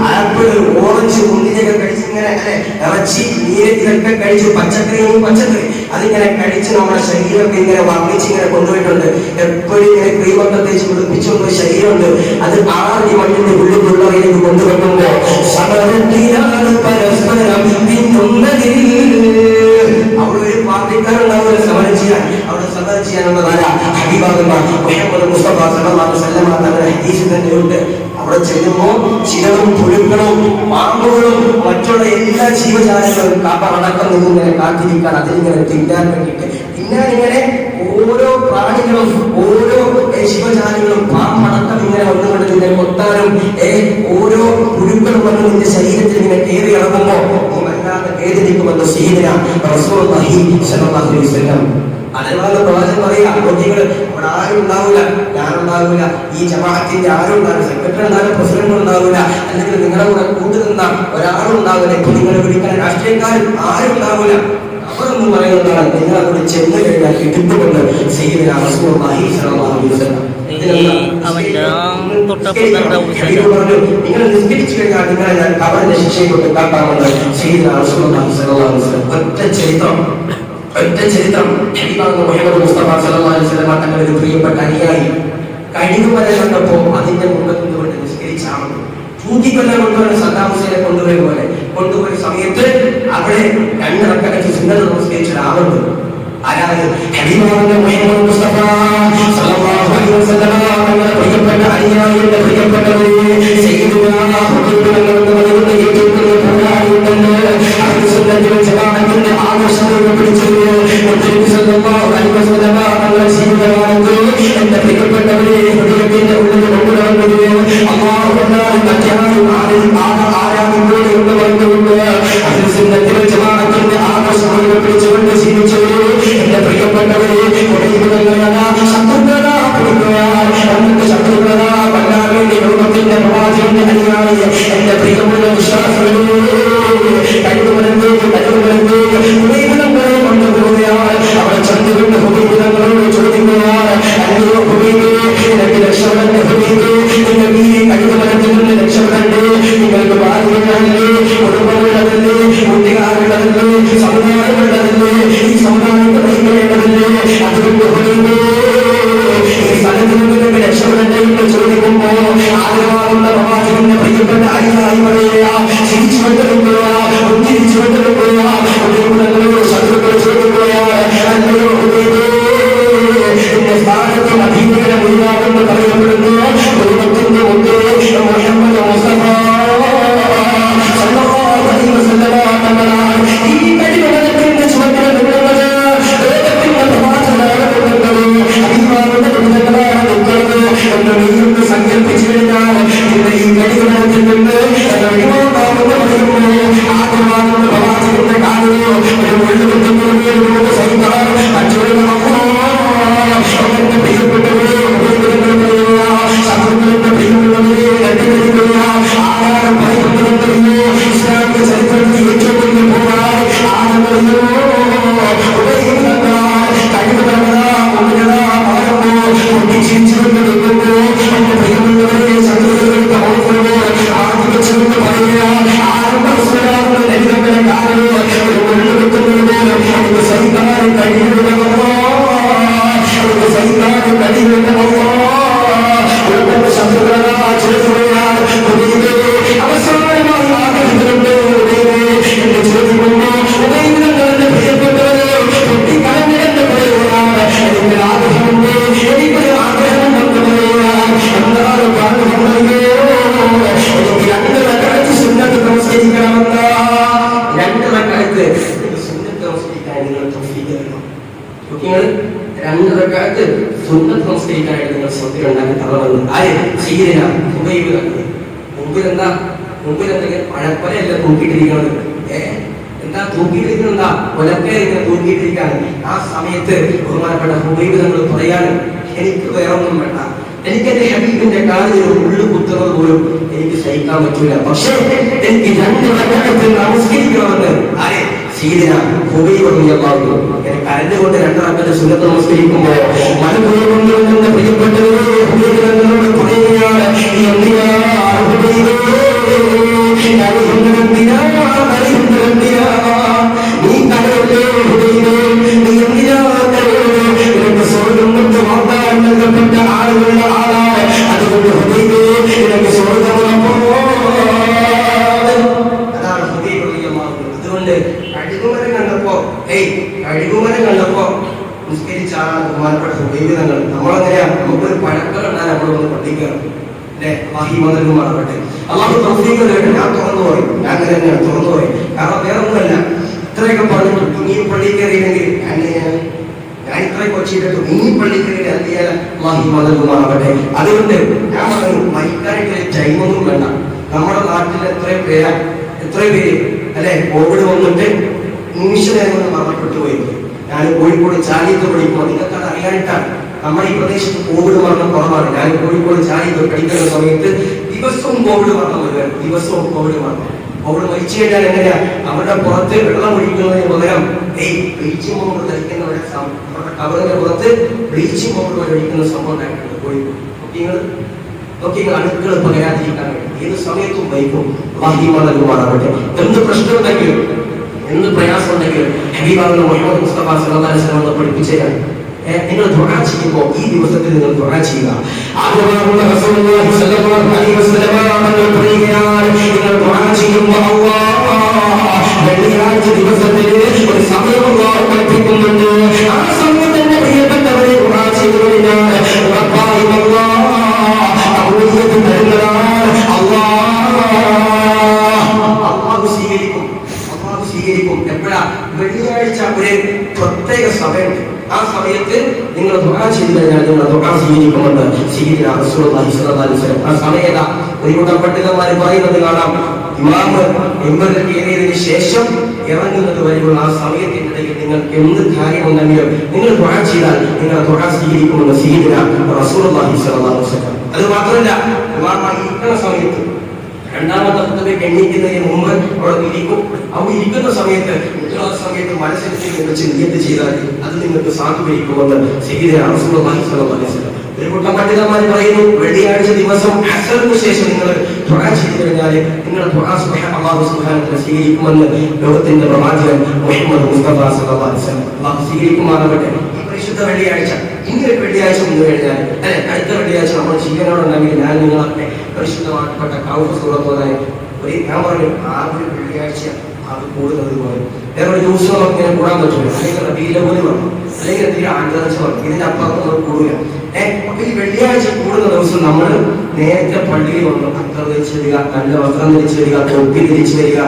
[SPEAKER 1] ആപ്പിൾ, ഓറഞ്ച്, മുന്തിരിയൊക്കെ കഴിച്ച് ഇങ്ങനെ, അല്ലെ, ഇറച്ചി, മീൻ ഇതൊക്കെ കഴിച്ച് പച്ചക്കറി അതിങ്ങനെ കഴിച്ച് നമ്മുടെ ശരീരമൊക്കെ ഇങ്ങനെ വർണ്ണിച്ച് ഇങ്ങനെ കൊണ്ടുപോയിട്ടുണ്ട്. എപ്പോഴും ഇങ്ങനെ ക്രീമൊക്കെ തേച്ച് പിടിപ്പിച്ചുകൊണ്ട് ശരീരമുണ്ട്. അത് ആറി മണ്ണിന്റെ ഉള്ളിലുള്ളവയിലേക്ക് കൊണ്ടുവെക്കുമ്പോ സമരത്തിലാണ് പരസ്പരം തിന്നുന്നതിൽ. അവിടെ ഒരു പാർട്ടിക്കാരുണ്ടാവുമല്ലോ സമരം ചെയ്യാൻ. അവിടെ സമരം ചെയ്യാനുള്ളതാരാ? ഹബീബാകുമാർ മുഹമ്മദ് മുസ്തഫ സല്ലല്ലാഹു അലൈഹി വസല്ലം തങ്ങളുടെ ഹദീസിൽ തന്നെ ഉണ്ട്. അവിടെ ചെല്ലുമ്പോൾ ചിലവും പുഴുക്കളും പാമ്പുകളും മറ്റുള്ള എല്ലാ ജീവജാലങ്ങളും ഖബറടക്കം നിന്നിങ്ങനെ കാത്തിരിക്കാൻ, അതിലിങ്ങനെ തിന്നാൻ വേണ്ടിയിട്ട്. തിന്നാനിങ്ങനെ ഓരോ പ്രാണികളും ഓരോ ജീവജാലങ്ങളും പാമ്പടക്കം ഇങ്ങനെ വന്നുകൊണ്ട് നിന്നെ കൊത്താനും ഓരോ പുഴുക്കളും വന്ന് നിന്റെ ശരീരത്തിൽ ഇങ്ങനെ കയറി ഇറങ്ങുമ്പോൾ നീ വല്ലാതെ വേദനിക്കുമെന്ന് സയ്യിദുനാ റസൂലുള്ളാഹി സ്വല്ലല്ലാഹു അലൈഹി വസല്ലം. അതേപോലെ പ്രവാചകൻ പറയാ, കുട്ടികൾ അവിടെ ആരും ഉണ്ടാവില്ല, ഞാനുണ്ടാവില്ല, ഈ ജമാഅത്തിന്റെ ആരും ഉണ്ടാവില്ല, സെക്രട്ടറി ഉണ്ടാവില്ല, പ്രസിഡന്റ് ഉണ്ടാവില്ല, അല്ലെങ്കിൽ നിങ്ങളുടെ കൂടെ കൂട്ടുനിന്ന ഒരാളും ഉണ്ടാവില്ല, ഇപ്പൊ നിങ്ങളെ വിളിക്കാൻ രാഷ്ട്രീയക്കാരും ആരും ഉണ്ടാവില്ല. അവരെന്ന് പറയുന്നതാണ് നിങ്ങളെ കൂടി ചെന്ന് കഴിഞ്ഞാൽ കിട്ടുന്നുണ്ട് സയ്യിദുനാ റസൂലുള്ളാഹി സ്വല്ലല്ലാഹു അലൈഹി വസല്ലം. നിങ്ങൾ നിസ്കരിച്ചു കഴിഞ്ഞാൽ നിങ്ങളെ ഞാൻ ഖബറിന്റെ ശിക്ഷയെ കൊണ്ട് കാട്ടാമെന്ന് സയ്യിദുനാ റസൂലുള്ളാഹി സ്വല്ലല്ലാഹു അലൈഹി വസല്ലം. ഒറ്റ ചരിത്രം മുഹമ്മദ് മുസ്തഫ സല്ലല്ലാഹു അലൈഹി വസല്ലം തങ്ങളുടെ പ്രിയപ്പെട്ട അനുയായി കഴിവ് വരെ കണ്ടപ്പോ അതിന്റെ മുഖത്ത് നിസ്കരിച്ചാണ്. തൂക്കിക്കൊല്ലാൻ കൊണ്ടുവരുന്ന സദ്ദാം ഹുസൈനെ കൊണ്ടുപോയ പോലെ കൊണ്ടുപോയ സമയത്ത് അവിടെ 2 റക്അത്ത് സുന്നത്ത് നമസ്കരിച്ച ഒരാളുണ്ട്. ആരാണ്? ഹബീബായ മുഹമ്മദ് മുസ്തഫ സല്ലല്ലാഹു അലൈഹി വസല്ലം തങ്ങളുടെ പ്രിയപ്പെട്ട അനുയായികളുടെ പ്രിയപ്പെട്ടവരെ സയ്യിദുനാ ഹുബൈബ് എന്ന് പറയുന്ന ഏറ്റവും വലിയ പോരാളിയുണ്ട്. അഹ്ലുസുന്നത്തി വൽ ജമാഅത്തിന്റെ ആദർശങ്ങൾ പിടിച്ചത് മുഹമ്മദ് സല്ലല്ലാഹു അലൈഹി വസല്ലം തങ്ങളുടെ ജീവിതകാലത്ത് എന്റെ പ്രിയപ്പെട്ടവരെ ഹൃദയത്തിന്റെ ഉള്ളിൽ കൊണ്ടുവന്നത് അല്ലാഹുവിനായി മറ്റാരും ആരാധിക്കുകയോ എന്ന് പറഞ്ഞുകൊണ്ട് അഹ്ലുസുന്നത്തി വൽ ജമാഅത്തിന്റെ ആദർശങ്ങൾ പിടിച്ചുകൊണ്ട് ജീവിച്ചവരെ എന്റെ പ്രിയപ്പെട്ടവരെ ശത്രുക്കളാ പിടിക്കുകയാൽ എന്നിട്ട് ശത്രുക്കളാ കൊല്ലാൻ വേണ്ടി ലോകത്തിന്റെ പ്രവാചകന്റെ അനുയായി എന്റെ പ്രിയമുള്ള വിശ്വാസികളെ ഹുബൈബിനെ കൊണ്ടുപോയാൽ അവിടെ ചന്ദ്രന്റെ ഹുബൈബിനോട് ചോദിക്കുകയാൽ അല്ലയോ ഹുബൈബേ എനിക്ക് രക്ഷപ്പെടേണ്ട ഹുബൈബേ നിങ്ങൾ ഈ കഴിവുമരത്തിൽ നിന്ന് രക്ഷപ്പെടണ്ടേ? നിങ്ങൾക്ക് ബാധ്യതകളല്ലേ, കുടുംബങ്ങളുള്ളതല്ലേ, കുട്ടികാരുള്ളതല്ലേ, സമുദായമുള്ളതല്ലേ, ഈ സമുദായത്തെ നയിക്കേണ്ടതല്ലേ? അതുകൊണ്ട് ഹുബൈബേ ഈ സ്ഥലത്ത് നിന്ന് രക്ഷപ്പെടണ്ടേ എന്ന് ചോദിക്കുമ്പോ ആഗ്രഹമാകുന്ന പ്രവാചകന്റെ പ്രിയപ്പെട്ട അനുയായി പറയുക, ചിരിച്ചുകൊണ്ടിരിക്കുക, പുഞ്ചിരിച്ചുകൊണ്ടിരിക്കുക, ശത്രുക്കൾ ചോദിക്കുകയാണ് അല്ലയോ ഹുബൈബേ എന്റെ സ്ഥാനത്ത് അധീനയുടെ മുഴുവാണെന്ന് പറയപ്പെടുന്നു ദൈവത്തിന്റെ മുമ്പേ മുഹമ്മദ് മുസ്തഫ സല്ലല്ലാഹു അലൈഹി വസല്ലം തങ്ങളാണ് ഈ കഴിവുകളുടെ ചുമതല നിന്നുള്ളത് ദൈവത്തിന്റെ പ്രവാചകനാണ് അഭിമാനത്തിന്റെ ദുരിതങ്ങളാണ് നിൽക്കുന്നത് എന്ന് നീയൊന്ന് സങ്കല്പിച്ചു കഴിഞ്ഞാൽ ഇന്ന് ഈ കഴിവുകളിൽ നിന്ന് ഒഴിവാക്കാമെന്ന് പറയുമ്പോൾ ആദ്യമാകുന്ന പ്രവാചകന്റെ കാലിലോ ഒരു മുഴുവൻ സഹിക്കാൻ മറ്റൊരു പ്രിയപ്പെട്ടവരെ ശത്രുക്കളുടെ പ്രിയമുള്ളവരെ കണ്ടുപിടിക്കുക. ആരാണ് ഭയപ്പെടുന്നതറിയോ? ഇസ്ലാമിക ചരിത്രത്തിൽ ഏറ്റവും വലിയ പോരാളി ആണെന്നറിയോ? ചിരിച്ചുകൊണ്ടിരിക്കുമ്പോ എന്റെ പ്രിയമുള്ളവരെ ശത്രുക്കളുടെ ആദ്യം പറയുക ആരംഭ ലളിതങ്ങളെ കാരണം ഒരു കൊള്ളുവെക്കുന്നത് എനിക്ക് സഹിക്കാൻ കഴിയുന്നതോ സഹിക്കാൻ കഴിയുന്നതോ ശത്രുക്കളാ ചേർക്കുകയാണ് അവസാനമായി ആഗ്രഹത്തിലുണ്ട് എന്ന് ചോദിക്കുമ്പോ പ്രിയപ്പെട്ടവരെ കുട്ടിക്കളഞ്ഞെന്ന് പറയുകയാണ് എനിക്ക് ആഗ്രഹമുണ്ട്, എനിക്കൊരു ആഗ്രഹം എന്ന് പറയുകയാണ്. എന്താണ് ആഗ്രഹമറിയോ? എനിക്ക് 2 റക്അത്ത് സുന്നത്ത് നമസ്കരിക്കണമെന്ന 2 റക്അത്ത് സുന്നത്ത് നമസ്കരിക്കാൻ നിങ്ങൾ തൗഫീഖ് തരണം. 2 റക്അത്ത് സുന്നത്ത് നമസ്കരിക്കാനായിട്ട് നിങ്ങൾ സൗകര്യം ഉണ്ടാക്കി തരണമെന്ന് ആര്? സയ്യിദുനാ ഹുബൈബ് തങ്ങൾ. മുമ്പിലെന്തെങ്കിലും പഴപ്പലയല്ല തൂക്കിയിട്ടിരിക്കുന്നത്. എന്താ തൂക്കിയിട്ടിരിക്കുന്നത്? എന്താ കൊലക്കെ ഇങ്ങനെ തൂക്കിയിട്ടിരിക്കാണ്. ആ സമയത്ത് ബഹുമാനപ്പെട്ട ഹുബൈബ് തങ്ങൾ പറയാണ്, എനിക്ക് വേറൊന്നും വേണ്ട, എനിക്ക് എന്റെ ഹബീബിന്റെ കാലിൽ ഒരു ഉള്ളു കുത്തുന്നത് പോലും എനിക്ക് സഹിക്കാൻ പറ്റൂല, പക്ഷേ എനിക്ക് 2 റക്അത്ത് നമസ്കരിക്കണമെന്ന് ആര്? സയ്യിദുനാ ഹുബൈബ് റളിയല്ലാഹു അൻഹു. കരഞ്ഞുകൊണ്ട് 2 റക്അത്ത് സുന്നത്ത് നമസ്കരിക്കുമ്പോ മനഃപൂർവ്വം പ്രിയപ്പെട്ടവരെ ഹുബൈബ് തങ്ങളോട് പറയുകയാണ്, നീ കരയല്ലേ ഹുബൈബേ, നീ എന്തിനാ കരയുന്നത്? സ്വർഗ്ഗം കൊണ്ട് വാഗ്ദാനം നൽകപ്പെട്ട ആളുകളുടെ ആളാണ്. അതുകൊണ്ട് ഹുബൈബേ നിനക്ക് സ്വർഗ്ഗമുള്ളപ്പോ അതാണ് ഹുബൈബ് റളിയല്ലാഹു അൻഹു. അതുകൊണ്ട് കഴുകുമരം കണ്ടപ്പോ നിസ്കരിച്ചാണ് ബഹുമാനപ്പെട്ട ഹുബൈബ് തങ്ങൾ. നമ്മളെങ്ങനെയാ? നമുക്കൊരു പഴക്കം ഉണ്ടായാൽ നമ്മളൊന്ന് പഠിക്കണം അല്ലെ? മഹിമതലുമാറട്ടെ, അള്ളാഹു തൗഫീഖ് തരട്ടെ. ഞാൻ തുറന്നു പറയും, ഞാൻ അങ്ങനെ തന്നെയാണ് തുറന്നു പറയും. കാരണം വേറെ ഒന്നുമല്ല, ഇത്രയൊക്കെ പറഞ്ഞിട്ട് ഇനിയും പള്ളി കയറിയില്ലെങ്കിൽ ഞാൻ ഇത്രയൊക്കെ വെച്ചിട്ടു ഇനിയും പള്ളി കയറി എന്ത് ചെയ്യാൻ മഹിമതലുമാറട്ടെ. അതുകൊണ്ട് ഞാൻ പറഞ്ഞു മരിക്കാനായിട്ട് ടൈമൊന്നും വേണ്ട. നമ്മുടെ നാട്ടിൽ എത്രയോ പേര് അല്ലെ കോവിഡ് വന്നിട്ട് നിമിഷനേരം കൊണ്ട് മരണപ്പെട്ടു പോയി. ഞാൻ കോഴിക്കോട് ചാലിയത്ത് പഠിക്കുമ്പോൾ നിങ്ങൾക്കത് അറിയാനിട്ടാണ്. നമ്മുടെ ഈ പ്രദേശത്ത് കോവിഡ് മരണം കുറവാണ്. ഞാൻ കോഴിക്കോട് ചാലിയത്ത് പഠിക്കുന്ന സമയത്ത് ദിവസവും കോവിഡ് മരണം വരുവാണ്. ദിവസവും കോവിഡ് മരണം. കോവിഡ് മരിച്ചു കഴിഞ്ഞാൽ എങ്ങനെയാ? അവരുടെ പുറത്ത് വെള്ളം ഒഴിക്കുന്നതിന് പകരം ബ്ലീച്ചിങ് പൗഡർ ധരിക്കുന്നവരുടെ അവരുടെ കവറിന്റെ പുറത്ത് ബ്ലീച്ചിങ് പൗഡർ ഒഴിക്കുന്ന സംഭവം ഉണ്ടായിട്ടുണ്ട് കോഴിക്കോട്. നോക്കിങ്ങൾ അണുക്കൾ പകരാതിരിക്കാൻ വേണ്ടി ഏത് സമയത്തും വൈകും. മാറാവട്ടെ. എന്ത് പ്രശ്നമുണ്ടെങ്കിലും എന്ത് പ്രയാസം ഉണ്ടെങ്കിലും ഹബീബായ മുഹമ്മദ് മുസ്തഫ സല്ലല്ലാഹു അലൈഹി വസല്ലം പഠിപ്പിച്ചതാണ്. നിങ്ങൾ ദുആ ചെയ്യുമ്പോൾ ഈ ദിവസത്തിൽ നിങ്ങൾ ദുആ ചെയ്യുക. ആദരവായ റസൂലുള്ളാഹി സ്വല്ലല്ലാഹു അലൈഹി വസല്ലം തങ്ങൾ പറയുകയാണ്, നിങ്ങൾ ദുആ ചെയ്യുമ്പോൾ അല്ലാഹ് വെള്ളിയാഴ്ച ദിവസത്തിൽ ഒരു സമയം അല്ലാഹു കൽപ്പിക്കുന്നുണ്ട്. ആ സമയത്തിന്റെ പ്രിയപ്പെട്ടവരെ ദുആ ചെയ്തു കഴിഞ്ഞാൽ ഉറപ്പായും അല്ലാഹ് ഔലിയത്ത് തരുന്നതാണ്. അല്ലാഹു സ്വീകരിക്കും. എപ്പോഴാ? വെള്ളിയാഴ്ച ഒരു പ്രത്യേക സമയമുണ്ട്. ആ സമയത്ത് നിങ്ങൾ ദുആ ചെയ്തു കഴിഞ്ഞാൽ നിങ്ങൾ ദുആ സ്വീകരിക്കുമെന്ന് സയ്യിദുനാ റസൂലുള്ളാഹി സ്വല്ലല്ലാഹു അലൈഹി വസല്ലം. ആ സമയത്ത് ഒരു കൂട്ടം പണ്ഡിതന്മാർ പറയുന്നത് കാണാം, ഇമാമ് മിമ്പറിൽ കയറിയതിനു ശേഷം ഇറങ്ങുന്നത് വരെയുള്ള ആ സമയത്തിനിടയിൽ നിങ്ങൾക്ക് എന്ത് കാര്യമുണ്ടെങ്കിലും നിങ്ങൾ ദുആ ചെയ്താൽ നിങ്ങൾ ദുആ സ്വീകരിക്കുമെന്ന് സയ്യിദുനാ റസൂലുള്ളാഹി സ്വല്ലല്ലാഹു അലൈഹി വസല്ലം. അത് മാത്രമല്ല, ഇമാം ഇരിക്കുന്ന സമയത്ത് രണ്ടാമത്തെ ഖുതുബയ്ക്ക് എണീക്കുന്നതിന് മുമ്പ് അവിടെ ഇരിക്കും. അവിടെ ഇരിക്കുന്ന സമയത്ത് മനസ്സിൽ വെച്ച് നിയത്ത് ചെയ്താൽ അത് നിങ്ങൾക്ക് സാധൂകരിക്കുമെന്ന് സയ്യിദുനാ റസൂലുള്ളാഹി സ്വല്ലല്ലാഹു അലൈഹി വസല്ലം. ഒരു കൂട്ടം പണ്ഡിതന്മാർ പറയുന്നു, വെള്ളിയാഴ്ച ദിവസം അസറിന് ശേഷം നിങ്ങൾ ദുആ ചെയ്തു കഴിഞ്ഞാൽ നിങ്ങൾ ദുആ അല്ലാഹു സുബ്ഹാനഹു വ തആല സ്വീകരിക്കുമെന്ന് ലോകത്തിന്റെ പ്രവാചകൻ മുഹമ്മദ് മുസ്തഫ സ്വല്ലല്ലാഹു അലൈഹി വസല്ലം. അല്ലാഹു സ്വീകരിക്കുമാറാകട്ടെ. ഈ പരിശുദ്ധ വെള്ളിയാഴ്ച, ഇങ്ങനെ വെള്ളിയാഴ്ച വന്നു കഴിഞ്ഞാൽ അടുത്ത വെള്ളിയാഴ്ച നമ്മൾ ജീവനോടുണ്ടെങ്കിൽ ഞാൻ നിങ്ങളൊക്കെ പരിശുദ്ധമാക്കപ്പെട്ട കൗഫ് സൂറത്ത് ഓതാൻ ഞാൻ പറഞ്ഞു, ആ ഒരു വെള്ളിയാഴ്ച അത് കൂടുന്നത് പോലെ വേറെ ഒരു ദിവസം നമുക്ക് ഇങ്ങനെ കൂടാൻ പറ്റില്ല. അല്ലെങ്കിൽ റബീഉൽ അവ്വൽ വന്നു, അല്ലെങ്കിൽ എന്തെങ്കിലും ആഴ്ച വന്നു, ഇതിന്റെ അപ്പുറത്ത് നമ്മൾ കൂടുക. അപ്പൊ ഈ വെള്ളിയാഴ്ച കൂടുന്ന ദിവസം നമ്മൾ നേരത്തെ പള്ളിയിൽ വന്നു അത്തർ ധരിച്ചു വരിക, നല്ല വസ്ത്രം ധരിച്ചു വരിക, തൊപ്പി ധരിച്ചു വരിക,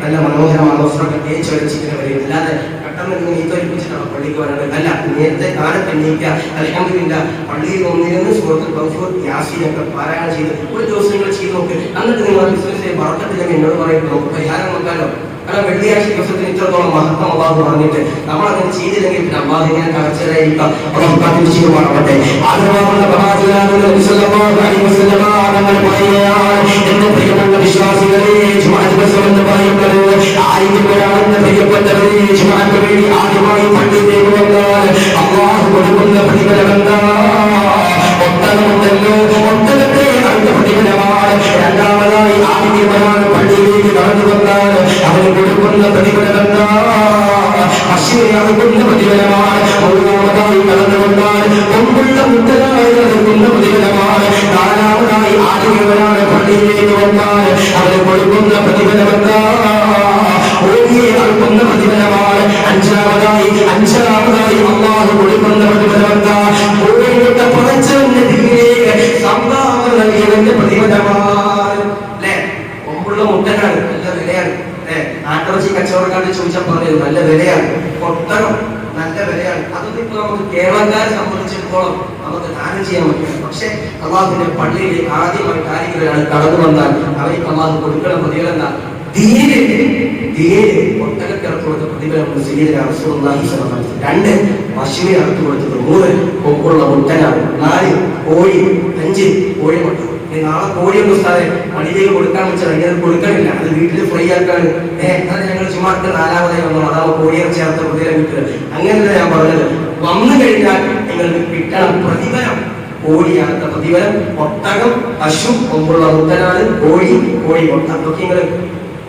[SPEAKER 1] നല്ല മനോഹരമായ വസ്ത്രമൊക്കെ തേച്ച് വരച്ചിങ്ങനെ വരിക. അല്ലാതെ പെട്ടെന്ന് നീത്തൊലിപ്പിച്ചിട്ടാണ് പള്ളിക്ക് വരേണ്ടത്. അല്ല, നേരത്തെ കാലത്ത് എണീക്കുക, അൽഹംദുലില്ലാ പള്ളിയിൽ ഒന്നിരുന്ന് സൂറത്തുൽ കൗഫ് യാസീനൊക്കെ പാരായണം ചെയ്ത് ഒരു ദിവസം നിങ്ങൾ ചെയ്ത് നോക്ക്. എന്നിട്ട് നിങ്ങൾ ബിസിനസ്സിലെ ബർക്കത്തില്ലെങ്കിൽ എന്നോട് പറയും, നമുക്ക് പരിഹാരം നോക്കാലോ. കാരണം വെള്ളിയാഴ്ച ദിവസത്തിന് ഇത്രത്തോളം മഹത്വം അല്ലാഹു പറഞ്ഞിട്ട് നമ്മൾ അങ്ങനെ ചെയ്തില്ലെങ്കിൽ പിന്നെ അല്ലാഹു ഇങ്ങനെ തകർച്ചയായിരിക്കാം. അല്ലാഹു കാത്തിരിച്ചുമാറാവട്ടെ. ആദരവായ പ്രവാചകനായ നബി സല്ലല്ലാഹു അലൈഹി വസല്ലം തങ്ങൾ പറയുകയാണ്, എന്റെ പ്രിയപ്പെട്ട വിശ്വാസികളെ, ജുമുഅ ദിവസം എന്ന് പറയുന്നത് ആയിരങ്ങളാണെന്ന് പ്രിയപ്പെട്ടവരെ, ജുമുഅക്ക് വേണ്ടി ആദ്യമായി പള്ളിയിലേക്ക് വന്നാൽ അല്ലാഹു കൊടുക്കുന്ന പ്രതിഫലം എന്താ? ഒട്ടകമുണ്ടല്ലോ, ഒട്ടകത്തെ അടുത്ത പ്രതിഫലമാണ്. രണ്ടാമതായി ആദ്യമാണ് പള്ളിയിലേക്ക് കടന്നു വന്നാൽ അവന് കൊടുക്കുന്ന പ്രതിഫലം എന്താ? പശുവിനെ പ്രതിഫലമാണ്. മൂന്നാമതായി കടന്നു വന്നാൽ കൊമ്പുള്ള മുത്തലായി നൽകുന്ന പ്രതിഫലമാണ്. നാലാമതായി ആദ്യമാണ് പള്ളിയിലേക്ക് വന്നാൽ അവന് കൊടുക്കുന്ന പ്രതിഫലം എന്താ? ഓടിയെ നൽകുന്ന പ്രതിഫലമാണ്. അഞ്ചാമതായി അള്ളാഹു കൊടുക്കുന്ന പ്രതിഫലം എന്താ? ഓടിയുടെ പടച്ചവന്റെ ദീനിലേക്ക് സംഭാവന നൽകിയവന്റെ പ്രതിഫലമാണ്. അല്ലെ, കൊമ്പുള്ള മുട്ടനാണ്, നല്ല വിലയാണ്. ആട്ടിറച്ചി കച്ചവടക്കാരുടെ ചോദിച്ചാൽ പറഞ്ഞത് നല്ല വിലയാണ്. ഒട്ടകം നല്ല വിലയാണ്. അതൊന്നും ഇപ്പൊ നമുക്ക് കേരളക്കാരെ സംബന്ധിച്ചിടത്തോളം നമുക്ക് ദാനം ചെയ്യാൻ പറ്റില്ല. പക്ഷെ അള്ളാഹുവിന്റെ പള്ളിയിലേക്ക് ആദ്യമായി കാര്യങ്ങളാണ് കടന്നു വന്നാൽ അവർക്ക് അള്ളാഹു കൊടുക്കുന്ന പ്രതിഫലം എന്താ? ഒട്ടകത്തെ അറുത്തു കൊടുത്ത പ്രതിഫലം റസൂലുള്ളാഹി സ്വല്ലല്ലാഹു അലൈഹി വസല്ലം. 2 പശുവിനെ അറുത്തു കൊടുത്തത്. 3 കൊമ്പുള്ള മുട്ടനാണ്. 4 കോഴി. 5 കോഴിമുട്ട. നാളെ കോഴിയൊന്നും ഉസ്താദേ പള്ളിയിലേക്ക് കൊടുക്കാൻ വെച്ചാൽ അങ്ങനെ കൊടുക്കണില്ല, അത് വീട്ടിൽ ഫ്രൈ ആക്കാണ്. അത് ഞങ്ങൾ ചുമ്മാട്ട് 4-ാമതായി വന്നു, അതാവുമ്പോൾ കോഴിയെ ചേർത്ത പ്രതിഫലം കിട്ടുന്നത്. അങ്ങനെയല്ല ഞാൻ പറഞ്ഞത്. വന്നു കഴിഞ്ഞാൽ നിങ്ങൾക്ക് കിട്ടണം പ്രതിഫലം. കോഴിയാത്ത പ്രതിഫലം, ഒട്ടകം, പശു, കൊമ്പുള്ള മുട്ടനാട്, കോഴി, കോഴിമുട്ട. അതൊക്കെ നിങ്ങൾ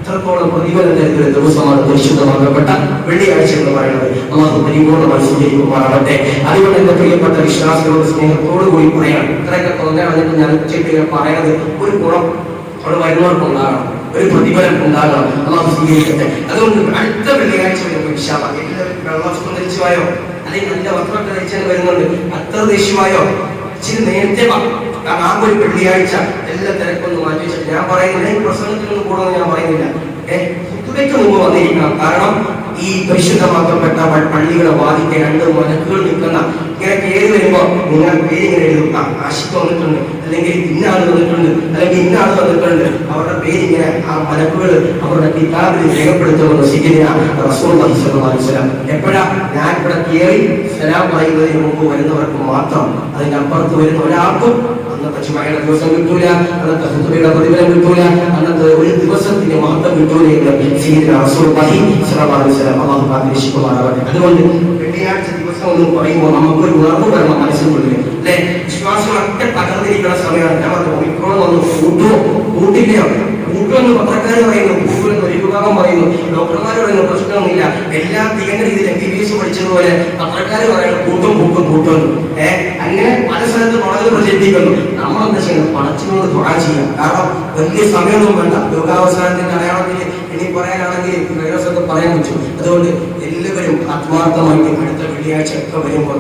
[SPEAKER 1] എത്രത്തോളം പ്രതിഫലം തരുന്ന ദിവസമാണ് പരിശുദ്ധമാക്കപ്പെട്ട വെള്ളിയാഴ്ച എന്ന് പറയുന്നത്. അല്ലാഹു പരിപൂർണ്ണമായി സ്വീകരിക്കുമാറാവട്ടെ. അതുകൊണ്ട് എന്റെ പ്രിയപ്പെട്ട വിശ്വാസികളോട് സ്നേഹത്തോടു കൂടി പറയണം. ഇത്രയൊക്കെ തോന്നാണെന്നിട്ട് ഞാൻ ഉച്ചയ്ക്ക് പറയുന്നത് ഒരു ഗുണം അവിടെ വരുന്നവർക്കുണ്ടാകണം, ഒരു പ്രതിഫലം ഉണ്ടാകണം. അല്ലാഹു സ്വീകരിക്കട്ടെ. അതുകൊണ്ട് അടുത്ത വെള്ളിയാഴ്ച എല്ലാവരും വെള്ളവസ്ത്രം ധരിച്ചുവായോ അല്ലെങ്കിൽ നല്ല വസ്ത്രമൊക്കെ ധരിച്ചാൽ വരുന്നുണ്ട്, അത്ര ദേഷ്യമായോ ഇച്ചിരി നേരത്തെ കാരണം ആ ഒരു വെള്ളിയാഴ്ച എല്ലാ തിരക്കൊന്നും മാറ്റി വെച്ചിട്ട് ഞാൻ പറയുന്നില്ല, ഈ പ്രസംഗത്തിനൊന്നും കൂടാന്ന് ഞാൻ പറയുന്നില്ല. ഖുതുബയ്ക്ക് മുമ്പ് വന്നിരിക്കണം. കാരണം ഈ പരിശുദ്ധമാക്കപ്പെട്ട പള്ളികളെ വാദിക്കാൻ 2 മലക്കുകൾ നിൽക്കുന്ന ഇങ്ങനെ കയറി വരുമ്പോ നിങ്ങൾ പേര് ഇങ്ങനെ എഴുതും. ആശിക്ക് വന്നിട്ടുണ്ട്, അല്ലെങ്കിൽ ഇന്ന ആൾ വന്നിട്ടുണ്ട്, അല്ലെങ്കിൽ ഇന്ന ആൾ വന്നിട്ടുണ്ട്. അവരുടെ പേരിങ്ങനെ ആ മലക്കുകൾ അവരുടെ കിതാബിൽ രേഖപ്പെടുത്തുമെന്ന് സയ്യിദുനാ റസൂലുള്ളാഹി സ്വല്ലല്ലാഹു അലൈഹി വസല്ലം. എപ്പോഴാ? ഞാൻ ഇവിടെ കയറി സലാം പറയുന്നതിന് മുമ്പ് വരുന്നവർക്ക് മാത്രം, അതിന്റെ അപ്പുറത്ത് വരുന്ന ഒരാൾക്കും അന്നത്തെ ചുമയുടെ ദിവസം കിട്ടൂല, അന്നത്തെ ഖുതുബയുടെ പ്രതിഫലം കിട്ടൂല, അന്നത്തെ ഒരു ദിവസത്തിന്റെ മഹത്വം കിട്ടൂല എന്ന് സയ്യിദുനാ റസൂലുള്ളാഹി സ്വല്ലല്ലാഹു അലൈഹി വസല്ലം അല്ലാഹു കാത്തിരക്ഷിക്കുമാറാവട്ടെ. അതുകൊണ്ട് വെള്ളിയാഴ്ച ദിവസം എന്ന് പറയുമ്പോൾ നമുക്കൊരു ഉണർവ് വരണം മനസ്സിനുള്ളിൽ. അല്ലെ, വിശ്വാസങ്ങളൊക്കെ തകർന്നിരിക്കുന്ന സമയമാണ്. ഞാൻ പറഞ്ഞു ഒമിക്രോൺ വന്നു, കൂട്ടില്ലയോ? കൂട്ടുക പൂട്ടുമെന്ന് പത്രക്കാർ പറയുന്നു, പൂട്ടുമെന്ന് ഒരു വിഭാഗം പറയുന്നു, ഡോക്ടർമാർ പറയുന്നു പ്രശ്നമൊന്നുമില്ല, എല്ലാം തികഞ്ഞ രീതിയിൽ MBBS പഠിച്ചതുപോലെ പത്രക്കാർ പറയുന്നു പൂട്ടും. അങ്ങനെ പല സ്ഥലത്ത് വളരെ പ്രചരിപ്പിക്കുന്നു. നമ്മളെന്താ ചെയ്യുന്നത്? പടച്ചിനോട് ദുആ ചെയ്യാം. കാരണം വലിയ സമയമൊന്നും വേണ്ട. രോഗാവസാനത്തിന്റെ അടയാളത്തിൽ ഇനി പറയാനാണെങ്കിൽ വൈറസൊക്കെ പറയാൻ പറ്റും. അതുകൊണ്ട് എല്ലാവരും ആത്മാർത്ഥമായിട്ട് അടുത്ത വെള്ളിയാഴ്ച ഒക്കെ വരുമ്പോൾ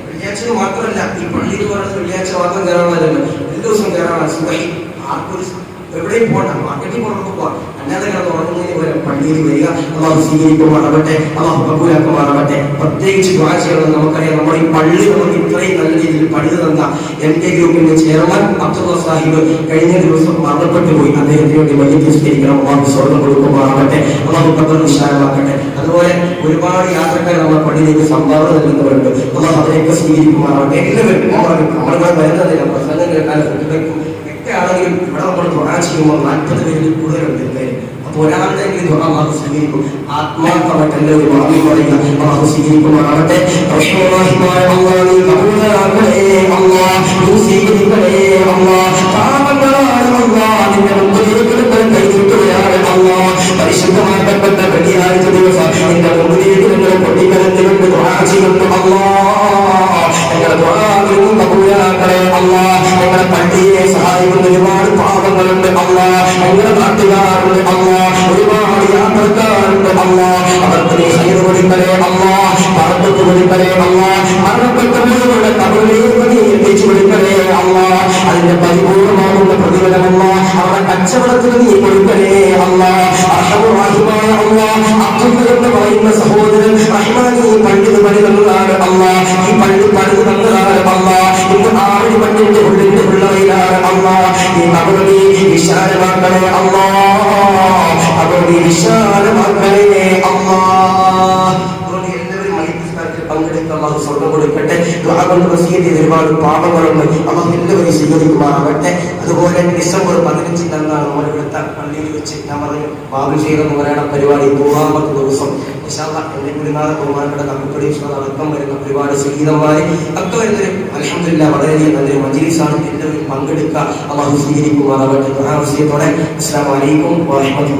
[SPEAKER 1] വെള്ളിയാഴ്ച മാത്രമല്ല, ഈ പള്ളിയിൽ പറയുന്നത് വെള്ളിയാഴ്ച മാത്രം കയറാനുള്ളതല്ല, എല്ലാ ദിവസവും കയറാനുള്ള സുഖം. ആർക്കൊരു എവിടെയും പോകണ്ട, മാർക്കറ്റിൽ പോകണം പോവാം. അല്ലാതെ കിടന്ന് ഉറങ്ങുന്നതിന് പോലെ പള്ളിയിൽ വരിക. അള്ളാഹു സ്വീകരിക്കുമാറാവട്ടെ, അള്ളാഹു കബൂലാക്കുമാറാവട്ടെ. പ്രത്യേകിച്ച് ദുആ ചെയ്യണം. നമുക്കറിയാം, നമ്മുടെ ഈ പള്ളി നമുക്ക് ഇത്രയും നല്ല രീതിയിൽ പണിത് തന്ന MK ഗ്രൂപ്പിന്റെ ചെയർമാൻ അബ്ദുള്ള സാഹിബ് കഴിഞ്ഞ ദിവസം മരണപ്പെട്ടു പോയി. അദ്ദേഹത്തിന് വേണ്ടി മയ്യിത്ത് സ്വീകരിക്കണം. അള്ളാഹു സ്വർഗ്ഗം കൊടുക്കുമാറാവട്ടെ, അള്ളാഹു ഖബർ വിശാലമാക്കട്ടെ. അതുപോലെ ഒരുപാട് യാത്രക്കാർ നമ്മുടെ പള്ളിയിലേക്ക് സംഭാവന നൽകുന്നവരുണ്ട്. അള്ളാഹു അവരെയൊക്കെ സ്വീകരിക്കുമാറാവട്ടെ. എല്ലാവരും നമ്മളിവിടെ വരുന്നതില്ല, പ്രസംഗം കേൾക്കാൻ ആണെങ്കിലും ഇവിടെ നമ്മൾ ദുആ ചെയ്യുമ്പോൾ 40 പേരിൽ കൂടുതലുണ്ട് എന്തായാലും. അപ്പോൾ ഒരാളുടെ ദുആ അല്ലാഹു സ്വീകരിക്കും. ആത്മാർത്ഥമായിട്ട് എല്ലാവരും ആമീൻ പറയുക. അല്ലാഹു സ്വീകരിക്കുമാറാവട്ടെ. റഹ്മാനായ അല്ലാഹ് നീ കബൂലാക്കണേ അല്ലാഹ്, നീ സ്വീകരിക്കണേ അല്ലാഹ്. പാപങ്ങളായ അല്ലാഹ് നിന്റെ മുമ്പിലേക്ക് കൈനീട്ടുകയാണ് അല്ലാഹ്. പരിശുദ്ധമാക്കപ്പെട്ട വെള്ളിയാഴ്ച ദിവസം നിന്റെ മുമ്പിലേക്ക് നിങ്ങൾ പൊട്ടിക്കരഞ്ഞുകൊണ്ട് ദുആ ചെയ്യുന്നു അല്ലാഹ്. ഞങ്ങളുടെ ദുആ കബൂലാക്കണേ അല്ലാഹ്. ഞങ്ങളുടെ പള്ളിയെ സഹായിക്കുന്ന ഒരുപാട് പാപങ്ങളുണ്ട് അല്ലാഹ്. ഞങ്ങളുടെ നാട്ടുകാരുണ്ട് അല്ലാഹ്, ഒരുപാട് യാത്രക്കാരുണ്ട് അല്ലാഹ്. അവർക്ക് നീ ഹൈർ കൊടുക്കണേ അല്ലാഹ്, ബർക്കത്ത് കൊടുക്കണേ അല്ലാഹ്. മരണപ്പെട്ടവരുടെ ഖബറിലേക്ക് നീ എത്തിച്ചു കൊടുക്കണേ അല്ലാഹ്. അതിന്റെ പരിപൂർണമാകുന്ന പ്രതിഫലം അല്ലാഹ് അവരുടെ കച്ചവടത്തിന് നീ കൊടുക്കണേ അല്ലാഹ്. അർഹമുറാഹിമായ അല്ലാഹ്, അബ്ദുൽ എന്ന് പറയുന്ന സഹോദരൻ റഹ്മാനി ഈ പള്ളി പണി തന്നതാണ് അല്ലാഹ്. ഈ പള്ളി പണിത് തന്നതാണ് അല്ലാഹ്. ഇന്ന് 6 മണ്ണിന്റെ ഉള്ളിന്റെ ഉള്ളവയിലാണ് അല്ലാഹ്. ഈ ഖബറിനെ വിശാലമാക്കണേ അല്ലാഹ്, ഖബറിനെ വിശാലമാക്കണേ അല്ലാഹ്. എല്ലാവരും മയ്യിത്ത് പങ്കെടുക്കുക. അല്ലാഹു സ്വർഗ്ഗം കൊടുക്കട്ടെ. ദുആ കൊണ്ട് വസിയത്ത് ചെയ്ത ഒരുപാട് പാപങ്ങളുണ്ട്. അല്ലാഹു എല്ലാവരെയും സ്വീകരിക്കുമാറാവട്ടെ. അതുപോലെ ഡിസംബർ 15 അന്നാണ് നമ്മൾ ഇവിടുത്തെ പള്ളിയിൽ വെച്ച് ഞാൻ പറഞ്ഞു ബാബു ചെയ്തെന്ന് പറയുന്ന പരിപാടി 100ാമത്തെ ദിവസം. എന്റെ കുടിനാളെ ബഹുമാനപ്പെട്ട കമ്മിറ്റി അടക്കം വരുന്ന ഒരുപാട് സംഗീതന്മാര് ഒക്കെ വരുന്നൊരു അൽഹംദുലില്ലാഹ് വളരെയധികം നല്ലൊരു മജ്‌ലിസാണ്. എല്ലാവരും പങ്കെടുക്കുക. അല്ലാഹു സ്വീകരിക്കുമാറാവട്ടെ. ദുആ വസിയത്തോടെ അസ്സലാമു അലൈക്കും വറഹ്മത്തുള്ളാഹി.